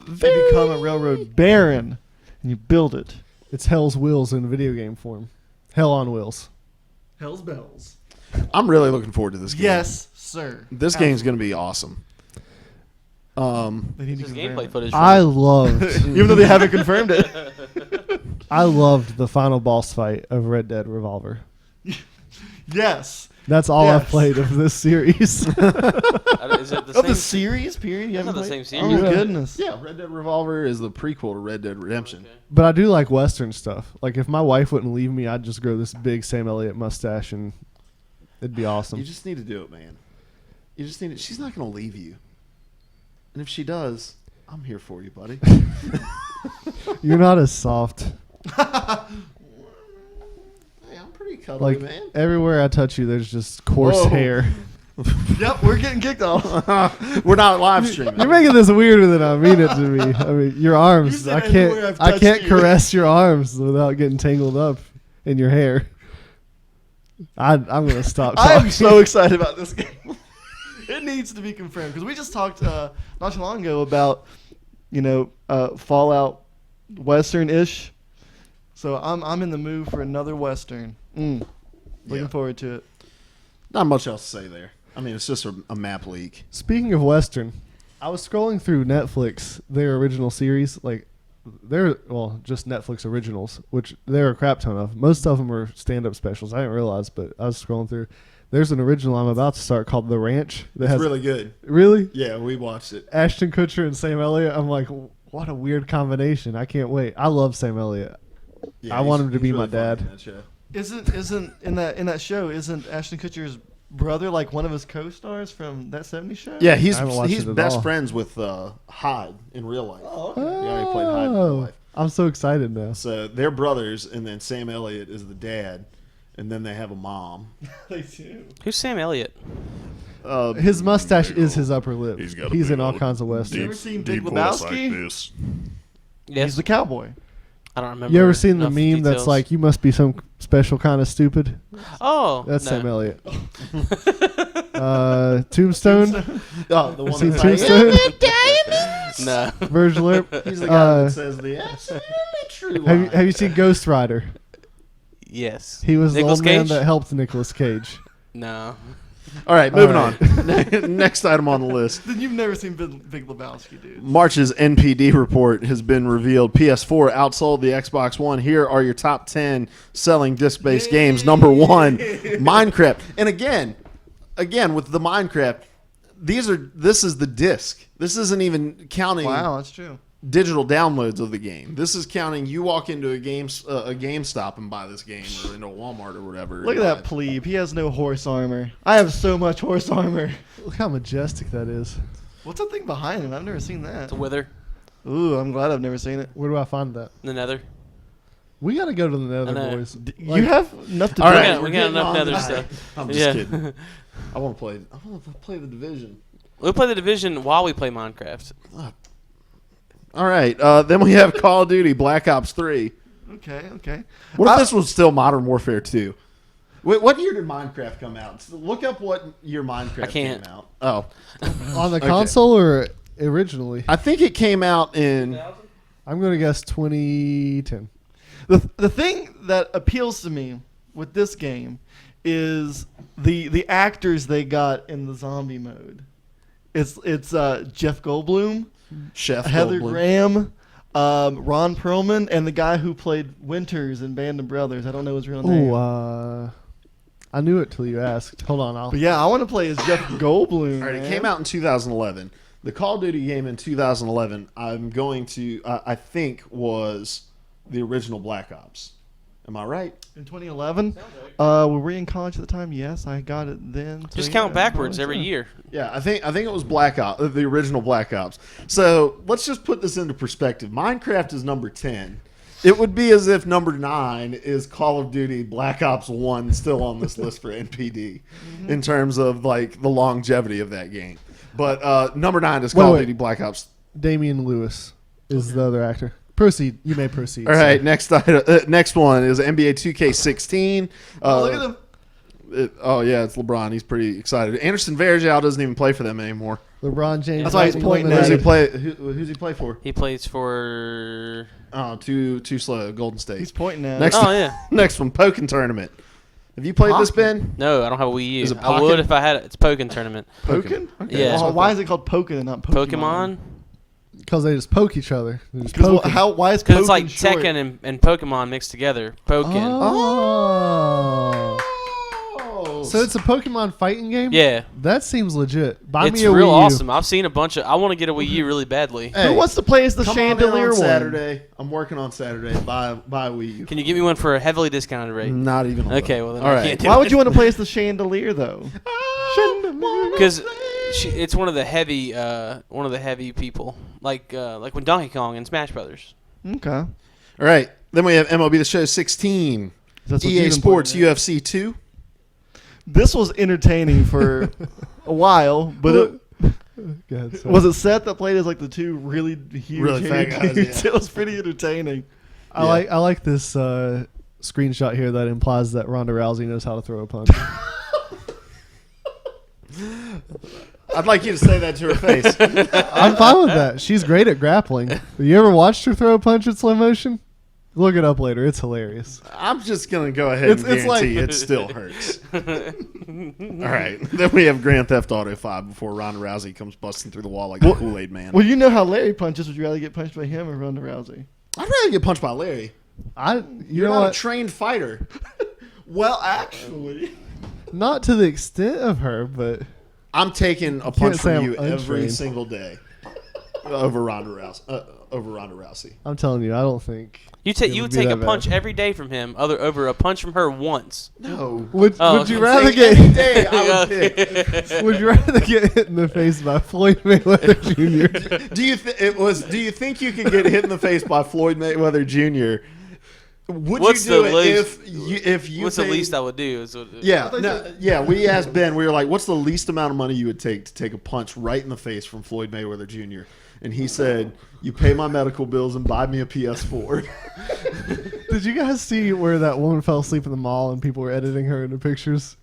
You become a railroad baron, and you build it. It's Hell's Wheels in video game form. Hell on wheels. Hell's bells. I'm really looking forward to this game. Yes, sir. This game's going to be awesome. They need to Just confirm gameplay it. footage. I loved, Even though they haven't confirmed it. I loved the final boss fight of Red Dead Revolver. Yes. That's all Yes. I've played of this series. Is it the Of the same? series, period? You It's not haven't the played? same Oh, series. Yeah. goodness. Yeah, Red Dead Revolver is the prequel to Red Dead Redemption. Okay. But I do like Western stuff. Like if my wife wouldn't leave me, I'd just grow this big Sam Elliott mustache and it'd be awesome. You just need to do it, man. You just need it. She's not going to leave you. And if she does, I'm here for you, buddy. You're not as soft. Hey, I'm pretty cuddly, Like man. everywhere I touch you, there's just coarse Whoa. hair. Yep, we're getting kicked off. We're not live streaming. You're making this weirder than I mean it to me. I mean, your You arms. said I everywhere can't. I've I can't touched you. caress your arms without getting tangled up in your hair. I'm gonna stop I talking. am so excited about this game. It needs to be confirmed because we just talked not too long ago about Fallout Western-ish. So I'm in the mood for another Western. Looking Yeah. forward to it. Not much else to say there. I mean, it's just a map leak. Speaking of Western, I was scrolling through Netflix, their original series, just Netflix originals, which there are a crap ton of. Most of them are stand-up specials. I didn't realize, but I was scrolling through. There's an original I'm about to start called The Ranch. That It's has really good. really Yeah, we watched it. Ashton Kutcher and Sam Elliott. I'm like, what a weird combination. I can't wait. I love Sam Elliott. Yeah, I want him to he's be really my funny dad. in that show. Isn't in that show? Isn't Ashton Kutcher's brother like one of his co-stars from that '70s show? Yeah, I haven't watched he's it at best all. friends with Hyde in real life. Oh, okay. Yeah, he played Hyde in real life. I'm so excited now. So they're brothers, and then Sam Elliott is the dad, and then they have a mom. They do. Who's Sam Elliott? His mustache is his upper lip. He's got a He's big in all old kinds of You westerns. ever seen Big deep voice Lebowski? like this. Yes. He's the cowboy. I don't remember. You ever seen the enough meme that's details. like, you must be some special kind of stupid? Oh, That's no. Sam Elliott. Tombstone? Oh, the one Seen that's like, Tombstone? No. Virgil Earp? he's the guy that says the absolutely true line. Have you seen Ghost Rider? Yes. He was Nicolas the old man Cage? that helped Nicolas Cage. No. All right, moving All on. Next item on the list. Then you've never seen Big Lebowski, dude. March's NPD report has been revealed. PS4 outsold the Xbox One. Here are your top 10 selling disc-based games. Number 1, Minecraft. And again, with the Minecraft, this is the disc. This isn't even counting Wow, that's true. digital downloads of the game. This is counting you walk into a GameStop and buy this game, or into a Walmart or whatever. Look at that plebe. He has no horse armor. I have so much horse armor. Look how majestic that is. What's that thing behind him? I've never seen that. It's a wither. Ooh, I'm glad I've never seen it. Where do I find that? The nether. We got to go to the I Nether, know. boys. You have enough to All do. right, we we're got getting enough on nether to- stuff. I'm just Yeah. kidding. I want to play the Division. We'll play the Division while we play Minecraft. All right. Then we have Call of Duty Black Ops 3. Okay. What if this was still Modern Warfare 2? What year did Minecraft come out? Look up what year Minecraft can't. came out. Oh. On the Okay. console or originally? I think it came out in... I'm going to guess 2010. The thing that appeals to me with this game is the actors they got in the zombie mode. It's Jeff Goldblum, Chef Heather Goldblum. Graham, Ron Perlman, and the guy who played Winters in Band of Brothers. I don't know his real name. Oh, I knew it till you asked. Hold on. But yeah, I want to play as Jeff Goldblum. All right, it man. came out in 2011. The Call of Duty game in 2011, I think was the original Black Ops. Am I right? In 2011, were we in college at the time? Yes, I got it then. So Just yeah, count backwards every year. Yeah, I think it was Black Ops, the original Black Ops. So let's just put this into perspective. Minecraft is number 10. It would be as if number 9 is Call of Duty Black Ops 1 still on this list for NPD in terms of like the longevity of that game. But number 9 is Call of Duty Black Ops. Damian Lewis is the other actor. Proceed. You may proceed. All right, next one is NBA 2K16. Look at him. It's LeBron. He's pretty excited. Anderson Varejao doesn't even play for them anymore. LeBron James. That's why he's pointing Who's at he play? Who's he play for? He plays for. Oh, too slow. Golden State. He's pointing at. Next, Oh yeah. next one, Pokken Tournament. Have you played this, Ben? No, I don't have a Wii U. Is it I would Pokken? if I had it. It's Pokken Tournament. Pokken? Okay. Yeah. Oh, why is it called Pokken and not Pokemon? Pokemon? Because they just poke each other. They just Because poke why is Because Pokken it's like short? Tekken and Pokemon mixed together. Pokken. Oh. So it's a Pokemon fighting game? Yeah. That seems legit. Buy It's me a real Wii U. awesome. I've seen a bunch of. I want to get a Wii U really badly. Hey, Who wants to play as the come on in chandelier on one? Saturday. I'm working on Saturday. Buy a Wii U. Can you give me one for a heavily discounted rate? Not even. Okay, well then All I right. can't do Why it. would you want to play as the chandelier though? Because it's one of the heavy people, like when Donkey Kong and Smash Brothers. Okay. All right. Then we have MLB The Show 16. That's what EA you've been Sports pointing at. UFC 2. This was entertaining for a while, but Go ahead, was it Seth that played as like the two really huge Really fat hairy guys, dudes? yeah. It was pretty entertaining. I like this screenshot here that implies that Ronda Rousey knows how to throw a punch. I'd like you to say that to her face. I'm fine with that. She's great at grappling. Have you ever watched her throw a punch in slow motion? Look it up later. It's hilarious. I'm just going to go ahead and It's like- guarantee it still hurts. All right. Then we have Grand Theft Auto 5 before Ronda Rousey comes busting through the wall like a Kool-Aid man. Well, you know how Larry punches. Would you rather get punched by him or Ronda Rousey? I'd rather get punched by Larry. You You're know not what? a trained fighter. Well, actually, Not to the extent of her, but I'm taking a punch say from I'm you every untrained. single day over Ronda Rousey. I'm telling you, I don't think. You would take a punch every day from him, over a punch from her once. No. Would Oh, you okay. rather Any get day I would pick. Would you rather get hit in the face by Floyd Mayweather Jr.? Do you think you could get hit in the face by Floyd Mayweather Jr.? Would What's you do the it least- if you What's the paid- least I would do? Yeah, we asked Ben. We were like, "What's the least amount of money you would take to take a punch right in the face from Floyd Mayweather Jr.?" And he said, "You pay my medical bills and buy me a PS4." Did you guys see where that woman fell asleep in the mall and people were editing her into pictures?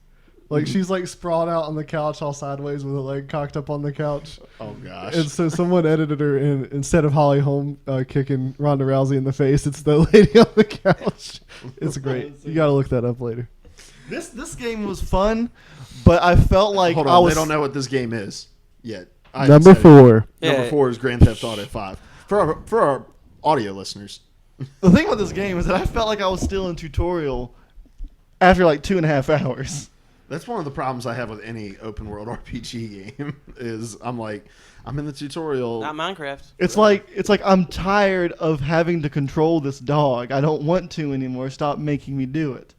Like she's like sprawled out on the couch all sideways with her leg cocked up on the couch. Oh gosh! And so someone edited her in instead of Holly Holm kicking Ronda Rousey in the face, it's the lady on the couch. It's great. You got to look that up later. this game was fun, but I felt like Hold I on, was. they don't know what this game is yet. I Number haven't said it. 4. Number Yeah. 4 is Grand Theft Auto 5 for our audio listeners. The thing with this game is that I felt like I was still in tutorial after like 2.5 hours. That's one of the problems I have with any open world RPG game is I'm in the tutorial. Not Minecraft. It's like I'm tired of having to control this dog. I don't want to anymore. Stop making me do it.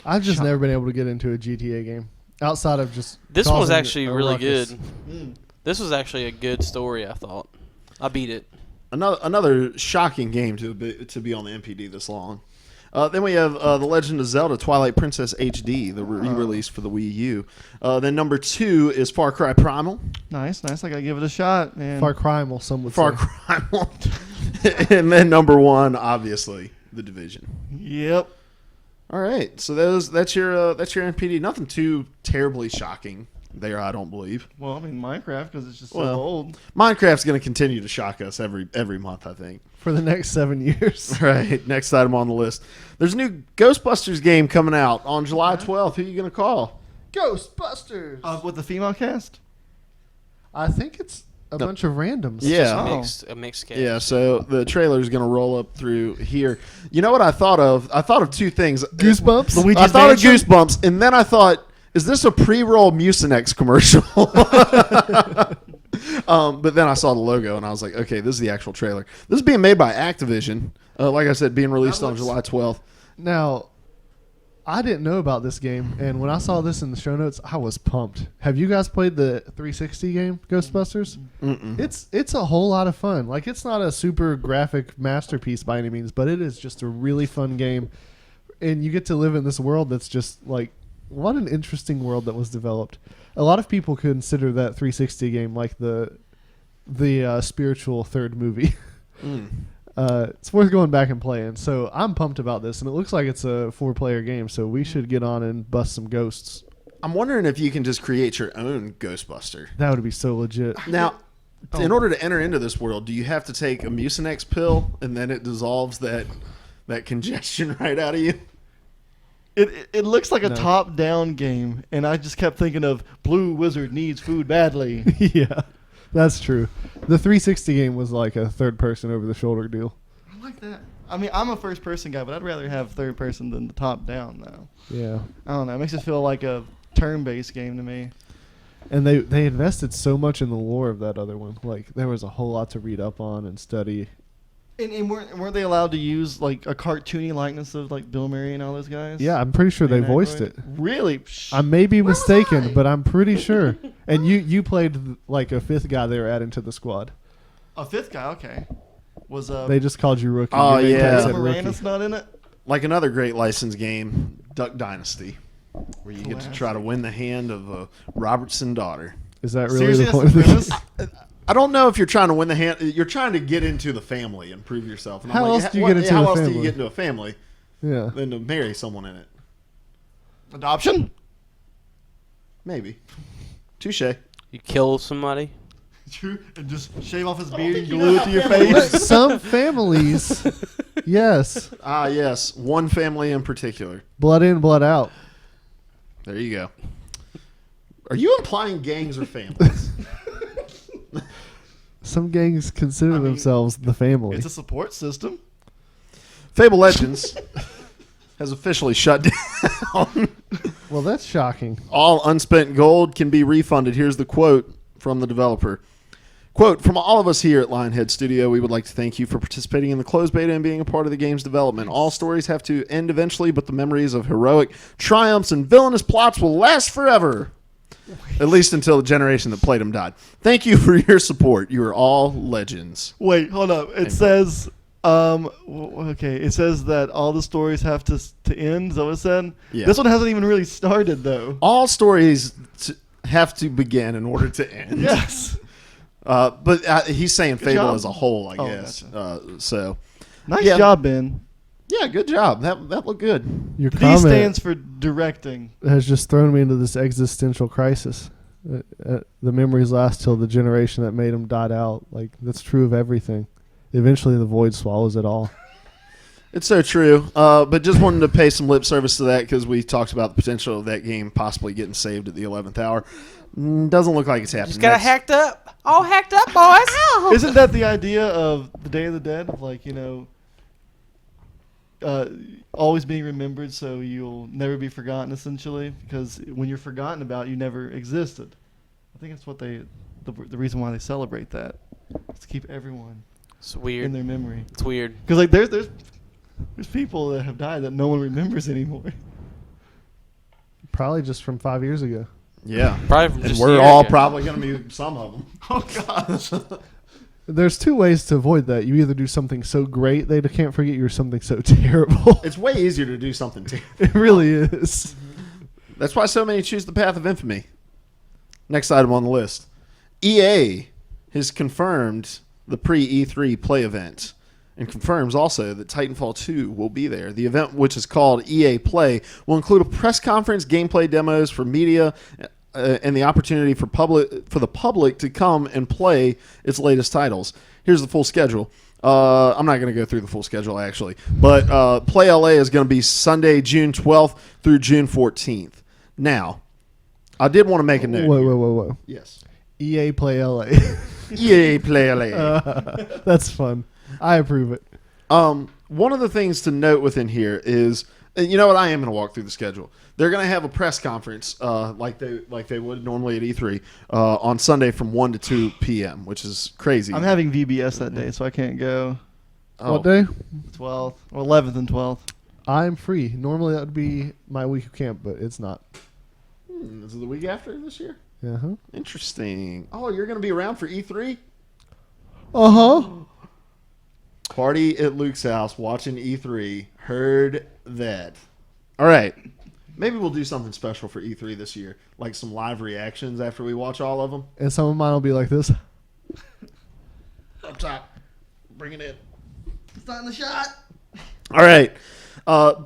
I've just never been able to get into a GTA game outside of just. This one was causing actually a really ruckus. good. This was actually a good story. I thought. I beat it. Another shocking game to be on the MPD this long. Then we have The Legend of Zelda Twilight Princess HD, the re-release for the Wii U. Then number 2 is Far Cry Primal. Nice. I gotta give it a shot, man. Far Cry, some would Far say. Cry. And then number 1, obviously, The Division. Yep. All right, so that's your MPD. Nothing too terribly shocking there, I don't believe. Well, I mean Minecraft because it's just so Well, old. Minecraft's going to continue to shock us every month, I think. For the next 7 years. All right, next item on the list. There's a new Ghostbusters game coming out on July 12th. Who are you going to call? Ghostbusters. With the female cast. I think it's a bunch of randoms. Yeah. A mixed cast. Yeah, so the trailer is going to roll up through here. You know what I thought of? I thought of 2 things. Goosebumps. Luigi's I thought Mansion? of Goosebumps, and then I thought, is this a pre-roll Mucinex commercial? But then I saw the logo and I was like, okay, this is the actual trailer. This is being made by Activision. Like I said, being released on July 12th. Now, I didn't know about this game, and when I saw this in the show notes, I was pumped. Have you guys played the 360 game, Ghostbusters? Mm-mm. It's a whole lot of fun. Like, it's not a super graphic masterpiece by any means, but it is just a really fun game. And you get to live in this world that's just like, what an interesting world that was developed. A lot of people consider that 360 game like the spiritual third movie. It's worth going back and playing. So I'm pumped about this, and it looks like it's a 4-player game, so we should get on and bust some ghosts. I'm wondering if you can just create your own Ghostbuster. That would be so legit. Now, in order to enter into this world, do you have to take a Mucinex pill, and then it dissolves that congestion right out of you? It looks like a No. top-down game, and I just kept thinking of Blue Wizard needs food badly. Yeah, that's true. The 360 game was like a third-person over-the-shoulder deal. I like that. I mean, I'm a first-person guy, but I'd rather have third-person than the top-down, though. Yeah. I don't know. It makes it feel like a turn-based game to me. And they invested so much in the lore of that other one. Like, there was a whole lot to read up on and study. And weren't they allowed to use like a cartoony likeness of like Bill Murray and all those guys? Yeah, I'm pretty sure they Dan voiced Aykroyd? it. Really? I may be Where was mistaken, I? but I'm pretty sure. And you played like a fifth guy they were adding to the squad. A fifth guy, okay. Was They just called you rookie. Oh, Your name tag yeah. said rookie. Moranis not in it? Like another great licensed game, Duck Dynasty, where you get to try to win the hand of a Robertson daughter. Is that really Seriously, the that's point of the the premise? I don't know if you're trying to win the hand. You're trying to get into the family and prove yourself. And I'm How like, else do you get into how the else do family? you get into a family Yeah. than to marry someone in it? Adoption? Maybe. Touche. You kill somebody. True. And just shave off his beard and glue it to your face. Some families, yes. Ah, yes. One family in particular. Blood in, blood out. There you go. Are you implying gangs or families? Some gangs consider I mean, themselves the family. It's a support system. Fable Legends has officially shut down. Well, that's shocking. All unspent gold can be refunded. Here's the quote from the developer. Quote, from all of us here at Lionhead Studio, we would like to thank you for participating in the closed beta and being a part of the game's development. All stories have to end eventually, but the memories of heroic triumphs and villainous plots will last forever. At least until the generation that played them died. Thank you for your support. You are all legends. Wait, hold up. It says, okay, it says that all the stories have to end. Is that what it said? Yeah. This one hasn't even really started, though. All stories have to begin in order to end. Yes. But he's saying Good Fable job. as a whole, I Oh, guess. gotcha. So, Nice Yeah. job, Ben. yeah, good job. That looked good. Your D comment stands for directing. has just thrown me into this existential crisis. The memories last till the generation that made them died out. Like, that's true of everything. Eventually, the void swallows it all. It's so true. But just wanted to pay some lip service to that because we talked about the potential of that game possibly getting saved at the 11th hour. Doesn't look like it's happening. Just got That's- hacked up. All hacked up, boys. Isn't that the idea of the Day of the Dead? Of like, always being remembered so you'll never be forgotten, essentially? Because when you're forgotten about, you never existed. I think that's what the reason why they celebrate that. Is to keep everyone It's in weird. their memory. It's weird. Because like there's people that have died that no one remembers anymore. Probably just from 5 years ago. Yeah. Probably from And just we're a year all ago. probably going to be some of them. Oh gosh. There's two ways to avoid that. You either do something so great they can't forget you, or something so terrible. It's way easier to do something too. It really is. That's why so many choose the path of infamy. Next item on the list. EA has confirmed the pre-E3 play event and confirms also that Titanfall 2 will be there. The event, which is called EA Play, will include a press conference, gameplay demos for media, and the opportunity for the public to come and play its latest titles. Here's the full schedule. I'm not going to go through the full schedule, actually. But Play LA is going to be Sunday, June 12th through June 14th. Now, I did want to make a note. Whoa. Yes. EA Play LA. EA Play LA. That's fun. I approve it. One of the things to note within here is And you know what? I am going to walk through the schedule. They're going to have a press conference like they would normally at E3 on Sunday from 1 to 2 p.m., which is crazy. I'm having VBS that day, so I can't go. Oh. What day? 12th or 11th and 12th. I'm free. Normally that would be my week of camp, but it's not. Is it the week after this year? Uh-huh. Interesting. Oh, you're going to be around for E3? Uh-huh. Party at Luke's house watching E3. Heard that. All right. Maybe we'll do something special for E3 this year, like some live reactions after we watch all of them. And some of mine will be like this. Up top. Bring it in. Starting the shot. All right.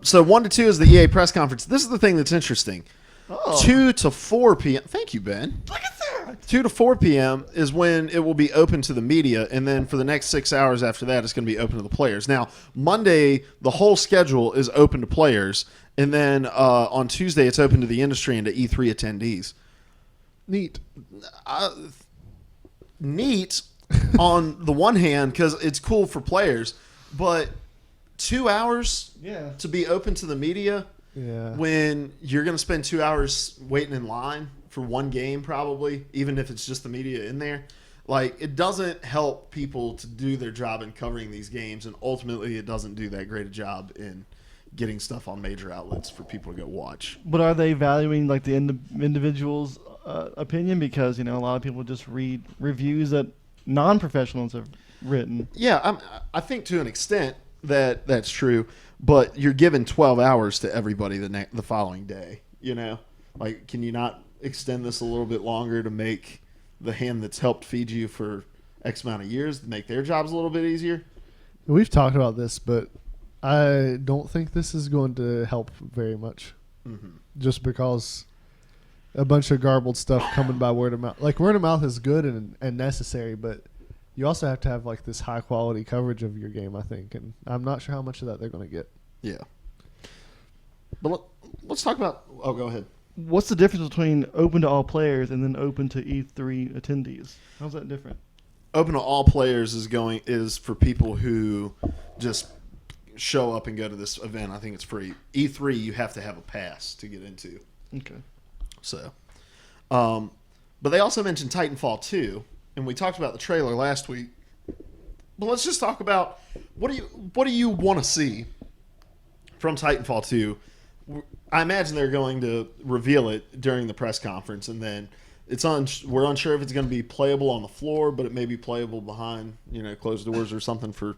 So 1 to 2 is the EA press conference. This is the thing that's interesting. Oh. 2 to 4 p.m. Thank you, Ben. Look at that. 2 to 4 p.m. is when it will be open to the media, and then for the next 6 hours after that, it's going to be open to the players. Now, Monday, the whole schedule is open to players, and then on Tuesday, it's open to the industry and to E3 attendees. Neat. Neat on the one hand, because it's cool for players, but 2 hours to be open to the media when you're going to spend 2 hours waiting in line for one game probably, even if it's just the media in there. Like, it doesn't help people to do their job in covering these games, and ultimately it doesn't do that great a job in getting stuff on major outlets for people to go watch. But are they valuing like the individual's opinion? Because, you know, a lot of people just read reviews that non-professionals have written. Yeah, I think to an extent that's true, but you're given 12 hours to everybody the following day, you know? Like, can you not extend this a little bit longer to make the hand that's helped feed you for X amount of years to make their jobs a little bit easier? We've talked about this, but I don't think this is going to help very much. Mm-hmm. Just because a bunch of garbled stuff coming by word of mouth. Like, word of mouth is good and necessary, but you also have to have like this high quality coverage of your game, I think, and I'm not sure how much of that they're going to get. Yeah. But let's talk about... Oh, go ahead. What's the difference between open to all players and then open to E3 attendees? How's that different? Open to all players is for people who just show up and go to this event. I think it's free. E3, you have to have a pass to get into. Okay. So, but they also mentioned Titanfall 2, and we talked about the trailer last week. But let's just talk about what do you want to see from Titanfall 2? I imagine they're going to reveal it during the press conference, and then we're unsure if it's going to be playable on the floor, but it may be playable behind closed doors or something for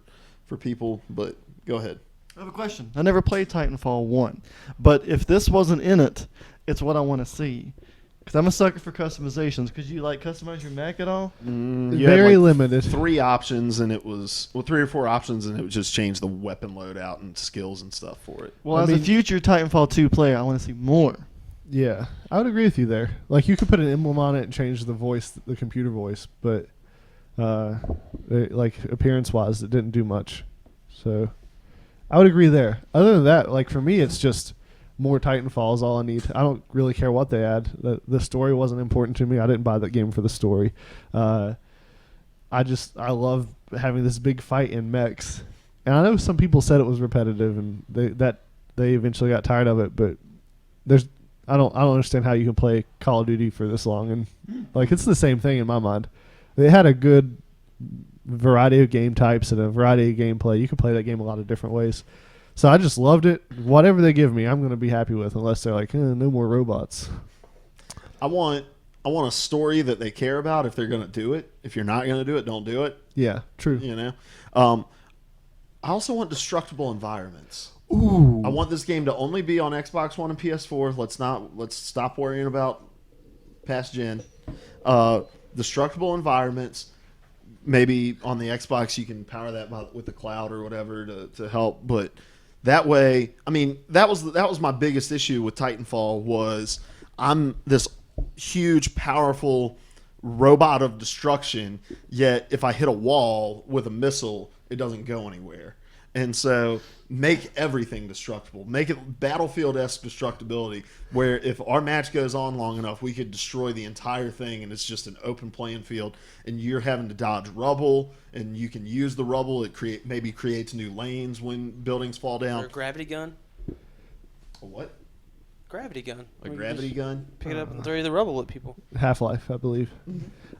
people. But go ahead. I have a question. I never played Titanfall 1, but if this wasn't in it, it's what I want to see. Because I'm a sucker for customizations. Could you customize your mech at all? Very limited. 3 options, and it was 3 or 4 options, and it would just change the weapon loadout and skills and stuff for it. Well, as a future Titanfall 2 player, I want to see more. Yeah, I would agree with you there. Like, you could put an emblem on it and change the voice, the computer voice, but appearance-wise, it didn't do much. So I would agree there. Other than that, like, for me, it's just more Titanfall is all I need. I don't really care what they add. The story wasn't important to me. I didn't buy that game for the story. I love having this big fight in mechs. And I know some people said it was repetitive and they eventually got tired of it, but I don't understand how you can play Call of Duty for this long, and it's the same thing in my mind. They had a good variety of game types and a variety of gameplay. You can play that game a lot of different ways. So I just loved it. Whatever they give me, I'm going to be happy with, unless they're like, no more robots. I want a story that they care about if they're going to do it. If you're not going to do it, don't do it. Yeah, true. I also want destructible environments. Ooh. I want this game to only be on Xbox One and PS4. Let's stop worrying about past gen. Destructible environments. Maybe on the Xbox you can power that with the cloud or whatever to help, but that way, I mean, that was my biggest issue with Titanfall was I'm this huge, powerful robot of destruction, yet if I hit a wall with a missile, it doesn't go anywhere. And so make everything destructible. Make it Battlefield-esque destructibility, where if our match goes on long enough, we could destroy the entire thing, and it's just an open playing field, and you're having to dodge rubble, and you can use the rubble. It maybe creates new lanes when buildings fall down. Or a gravity gun? gravity gun. A Where you gravity just gun? Pick it up and throw the rubble at people. Half-Life, I believe.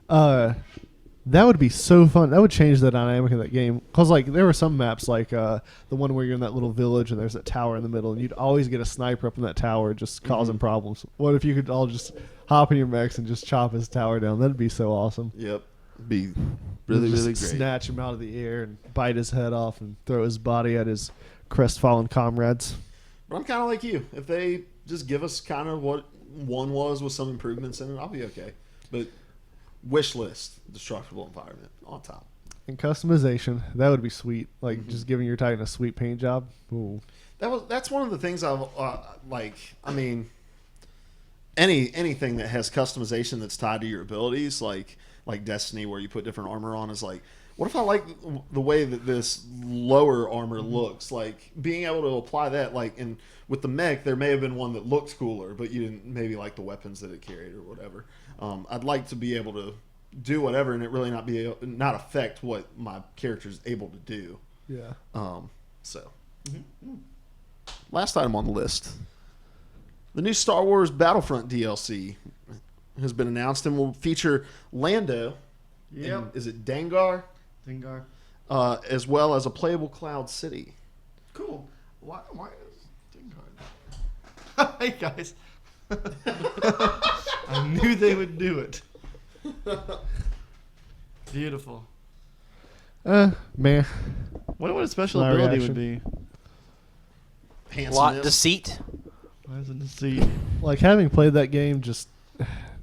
That would be so fun. That would change the dynamic of that game. Because, like, there were some maps, like the one where you're in that little village and there's that tower in the middle, and you'd always get a sniper up in that tower just causing problems. What if you could all just hop in your mechs and just chop his tower down? That'd be so awesome. Yep. Be really, Just really great. snatch him out of the air and bite his head off and throw his body at his crestfallen comrades. But I'm kind of like you. If they just give us kind of what one was with some improvements in it, I'll be okay. But wish list, destructible environment on top. And customization, that would be sweet. Like just giving your Titan a sweet paint job. Ooh. That's one of the things I've like. I mean, anything that has customization that's tied to your abilities, like Destiny, where you put different armor on, is like, what if I like the way that this lower armor looks? Like being able to apply that, like with the mech, there may have been one that looked cooler, but you didn't maybe like the weapons that it carried or whatever. I'd like to be able to do whatever and it really not affect what my character is able to do. Yeah. Last item on the list, the new Star Wars Battlefront DLC has been announced and will feature Lando. Yep. Is it Dengar? Dengar. As well as a playable Cloud City. Cool. Why is Dengar? Hey guys. I knew they would do it. Beautiful. Man. Wonder what a special My ability reaction. would be. Lot Handsomeness. deceit. Why isn't the seat? Like having played that game, just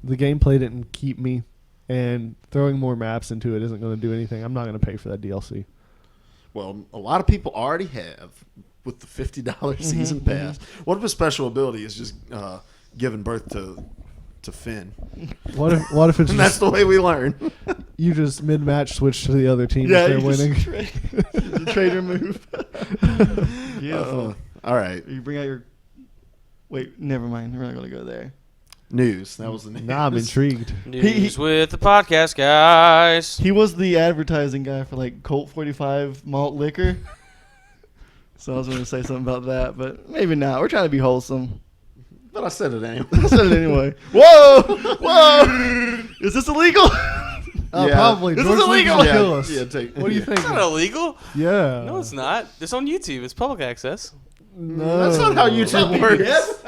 the gameplay didn't keep me, and throwing more maps into it isn't going to do anything. I'm not going to pay for that DLC. Well, a lot of people already have with the $50 season pass. What if a special ability is just giving birth to Finn? What if it's And that's just, the way we learn. you just mid-match switch to the other team if they're winning? The trader move. Beautiful. All right. You bring out your. Wait, never mind. We're not going to go there. News. That was the news. Nah, I'm intrigued. News with the podcast guys. He was the advertising guy for like Colt 45 malt liquor. So I was going to say something about that, but maybe not. We're trying to be wholesome. But I said it anyway. I said it anyway. Whoa! Whoa! Is this illegal? Yeah. Probably. This George is Lucas illegal. will kill us. What What do you think? It's not illegal. Yeah. No, it's not. It's on YouTube. It's public access. No. That's not how YouTube works.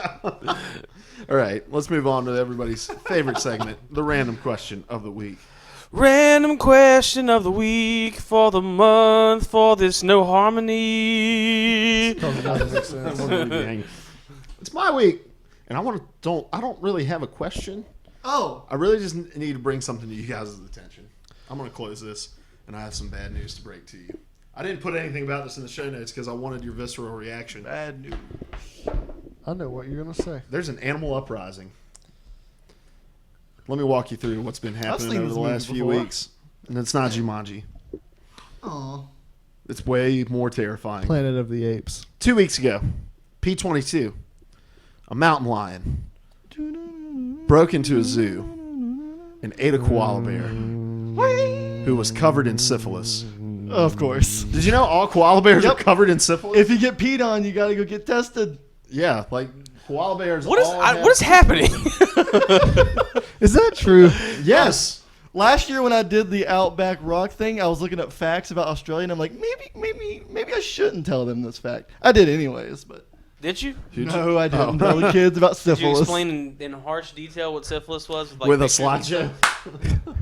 All right, let's move on to everybody's favorite segment, the random question of the week. Random question of the week for the month for this No Harmony. It's my week, and I don't really have a question. Oh. I really just need to bring something to you guys' attention. I'm going to close this, and I have some bad news to break to you. I didn't put anything about this in the show notes because I wanted your visceral reaction. Bad news. I know what you're going to say. There's an animal uprising. Let me walk you through what's been happening seen over this the movie last few before. weeks. And it's not Jumanji. Aw. It's way more terrifying. Planet of the Apes. 2 weeks ago, P22, a mountain lion, broke into a zoo and ate a koala bear who was covered in syphilis. Of course. Did you know all koala bears Yep. are covered in syphilis? If you get peed on, you got to go get tested. Yeah, like koala bears. What is all have- what is happening? Is that true? Yes. Last year when I did the Outback Rock thing, I was looking up facts about Australia, and I'm like, maybe I shouldn't tell them this fact. I did anyways, but Did you? no, I didn't tell the kids about Did you syphilis. explain in harsh detail what syphilis was? With a pictures and slideshow. stuff?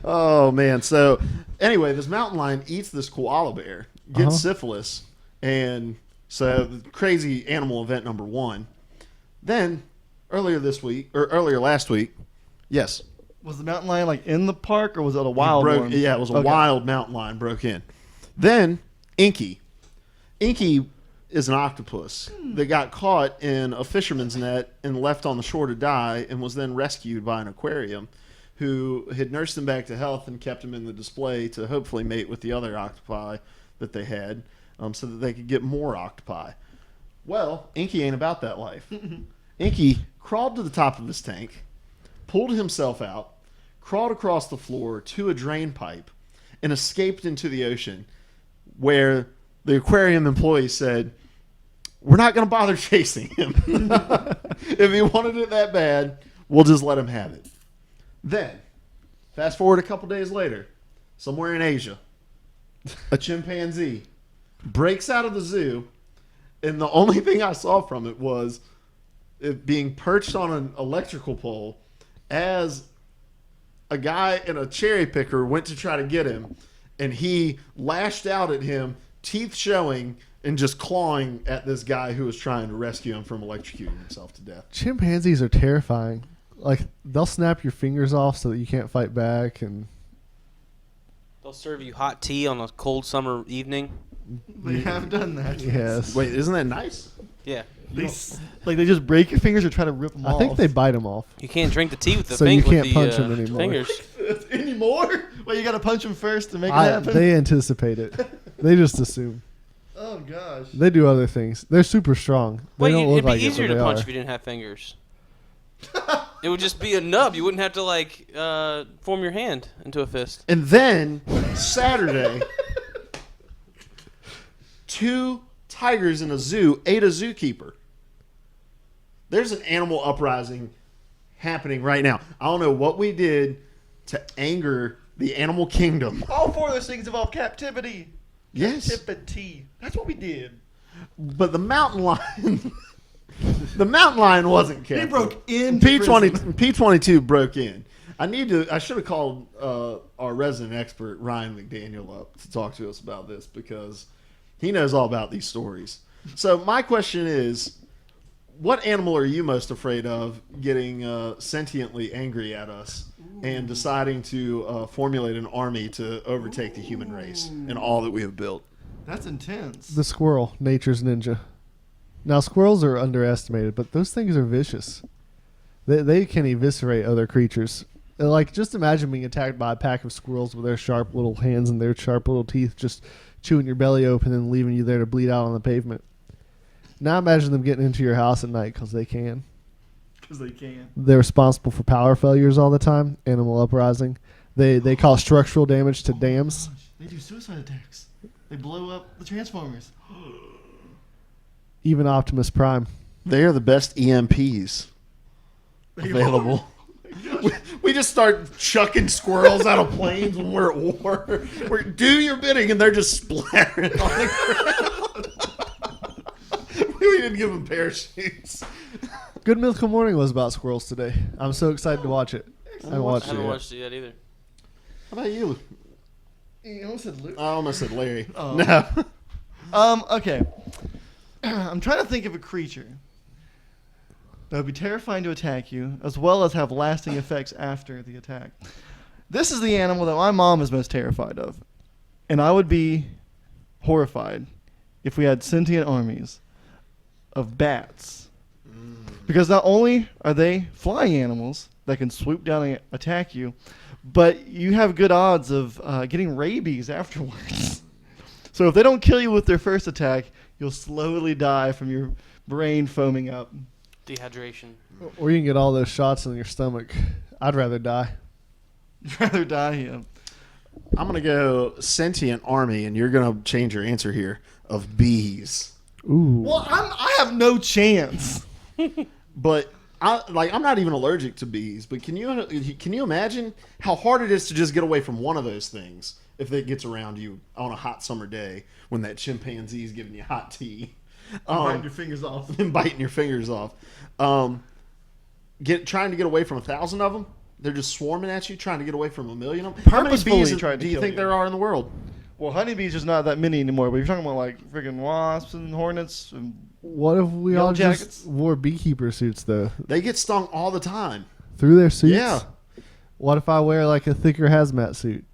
Oh man! So anyway, this mountain lion eats this koala bear, gets syphilis, and so crazy animal event number one. Then earlier last week, yes, Was the mountain lion like in the park, or was it a wild one? Yeah, it was a Okay. wild mountain lion broke in. Then Inky is an octopus that got caught in a fisherman's net and left on the shore to die, and was then rescued by an aquarium who had nursed him back to health and kept him in the display to hopefully mate with the other octopi that they had, so that they could get more octopi. Well, Inky ain't about that life. Inky crawled to the top of his tank, pulled himself out, crawled across the floor to a drain pipe, and escaped into the ocean, where the aquarium employee said, we're not going to bother chasing him. If he wanted it that bad, we'll just let him have it. Then, fast forward a couple days later, somewhere in Asia, a chimpanzee breaks out of the zoo, and the only thing I saw from it was it being perched on an electrical pole as a guy in a cherry picker went to try to get him, and he lashed out at him, teeth showing, and just clawing at this guy who was trying to rescue him from electrocuting himself to death. Chimpanzees are terrifying. Like, they'll snap your fingers off so that you can't fight back, and They'll serve you hot tea on a cold summer evening. They have done that. yes. Wait, isn't that nice? Yeah. They just break your fingers or try to rip them I off. think they bite them off. You can't drink the tea with the So you can't with the, punch 'em anymore. fingers. Anymore? Well, you got to punch them first to make it I, happen. they anticipate it. They just assume. Oh gosh. They do other things. They're super strong. They Well, don't it'd look be like easier it, to but they punch are. if you didn't have fingers. It would just be a nub. You wouldn't have to form your hand into a fist. And then Saturday, 2 tigers in a zoo ate a zookeeper. There's an animal uprising happening right now. I don't know what we did to anger the animal kingdom. All 4 of those things involve captivity. Yes. Captivity. That's what we did. But the mountain lion, the mountain lion wasn't captive. He broke into P22 broke in. I should have called our resident expert Ryan McDaniel up to talk to us about this because he knows all about these stories. So my question is, what animal are you most afraid of getting sentiently angry at us and deciding to formulate an army to overtake the human race and all that we have built? That's intense. The squirrel, nature's ninja. Now, squirrels are underestimated, but those things are vicious. They can eviscerate other creatures. Like, just imagine being attacked by a pack of squirrels with their sharp little hands and their sharp little teeth just chewing your belly open and leaving you there to bleed out on the pavement. Now imagine them getting into your house at night because they can. Because they can. They're responsible for power failures all the time, animal uprising. They cause structural damage to dams. Gosh, they do suicide attacks. They blow up the Transformers. Even Optimus Prime. They are the best EMPs They available. We just start chucking squirrels out of planes when we're at war. Do your bidding, and they're just splattering on the ground. We didn't give them parachutes. Good Mythical Morning was about squirrles today. I'm so excited to watch it. I haven't I watched it haven't yet. watched it yet either. How about you? You almost said Luke. I almost said Larry. Oh. No. Okay. I'm trying to think of a creature that would be terrifying to attack you, as well as have lasting effects after the attack. This is the animal that my mom is most terrified of. And I would be horrified if we had sentient armies of bats. Because not only are they flying animals that can swoop down and attack you, but you have good odds of getting rabies afterwards. So if they don't kill you with their first attack, you'll slowly die from your brain foaming up. Dehydration. Or you can get all those shots in your stomach. I'd rather die. You'd rather die, yeah. I'm going to go sentient army, and you're going to change your answer here, of bees. Ooh. Well, I have no chance. But I'm not even allergic to bees. But can you imagine how hard it is to just get away from one of those things if it gets around you on a hot summer day when that chimpanzee is giving you hot tea, Biting your fingers off. and biting your fingers off? Trying to get away from 1,000 of them. They're just swarming at you, trying to get away from 1,000,000 of them. How many Purposefully bees trying to do you kill think you. there are in the world? Well, honeybees is not that many anymore, but you're talking about like freaking wasps and hornets. And What if we Yellow all jackets? just wore beekeeper suits, though? They get stung all the time. Through their suits? Yeah. What if I wear like a thicker hazmat suit?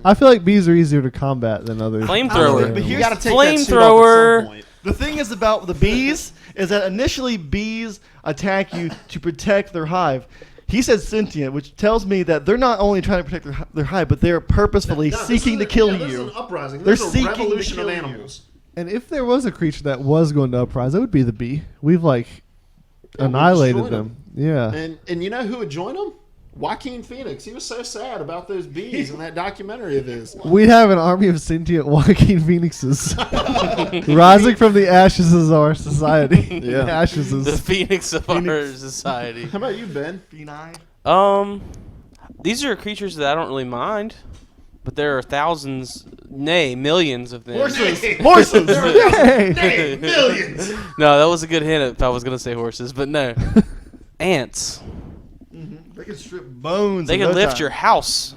I feel like bees are easier to combat than others. Flamethrower. But You here's got to the take that suit off at flamethrower. some point. the thing is about the bees is that initially bees attack you to protect their hive. He said sentient, which tells me that they're not only trying to protect their hive, but they're purposefully No, this seeking is to a- kill yeah, this is you. an uprising. They're This is a seeking to revolution of kill you. animals. And if there was a creature that was going to uprise, it would be the bee. We've like Yeah, we annihilated destroyed them. Yeah. And you know who would join them? Joaquin Phoenix. He was so sad about those bees in that documentary of his. We'd have an army of sentient Joaquin Phoenixes rising from the ashes of our society. Yeah. Ashes is The phoenix of our society. How about you, Ben? These are creatures that I don't really mind, but there are thousands, nay, millions of them. Horses. Hey! Millions. No, that was a good hint if I was going to say horses, but no. Ants. They can strip bones. They in can no lift time. your house.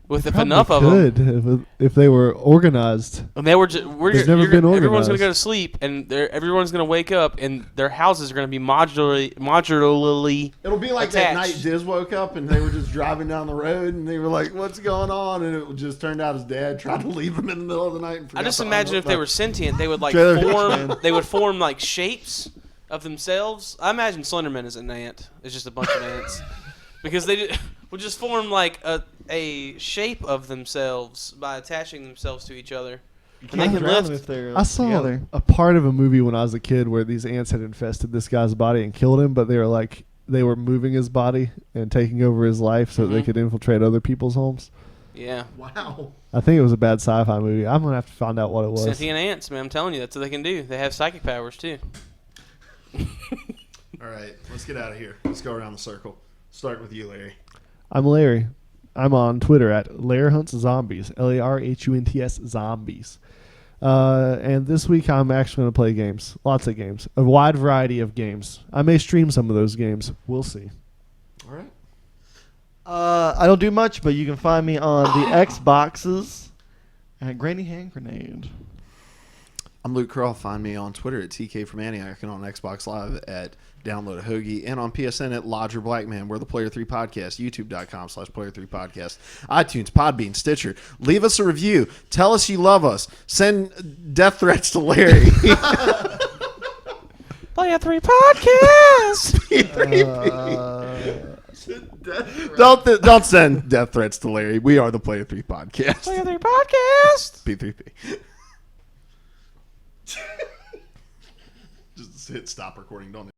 With if Probably enough of them. could if they were organized. And they were They've never been everyone's going to organized. go to sleep, and everyone's going to wake up, and their houses are going to be modularly. It'll be like that night Attached. Diz woke up and they were just driving down the road and they were like, "What's going on?" And it just turned out his dad tried to leave him in the middle of the night. And I forgot just to imagine if unhook they the- were sentient, they would like Trailer Hitch form. Man. They would form like shapes of themselves. I imagine Slenderman is an ant. It's just a bunch of ants because would just form like a shape of themselves by attaching themselves to each other. You And they can't can drown lift. them if they're I saw together. a part of a movie when I was a kid where these ants had infested this guy's body and killed him, but they were moving his body and taking over his life so that they Mhm. could infiltrate other people's homes. Yeah, Wow. I think it was a bad sci-fi movie. I'm gonna have to find out what it was. sentient ants, man. I'm telling you, that's what they can do. They have psychic powers too. All right, let's get out of here. Let's go around the circle. Start with you, Larry. I'm Larry. I'm on Twitter at LarryHuntsZombies, LarHunts Zombies. And this week I'm actually going to play games, lots of games, a wide variety of games. I may stream some of those games. We'll see. All right. I don't do much, but you can find me on the Xboxes at Granny Hand Grenade. I'm Luke Curl. Find me on Twitter at TK for Maniac and on Xbox Live at Download a Hoagie and on PSN at Lodger Blackman. We're the Player 3 Podcast, youtube.com/Player3 Podcast, iTunes, Podbean, Stitcher. Leave us a review. Tell us you love us. Send death threats to Larry. Player 3 podcast. Don't send death threats to Larry. We are the Player 3 Podcast. Player 3 podcast. P3P. Just hit stop recording. Don't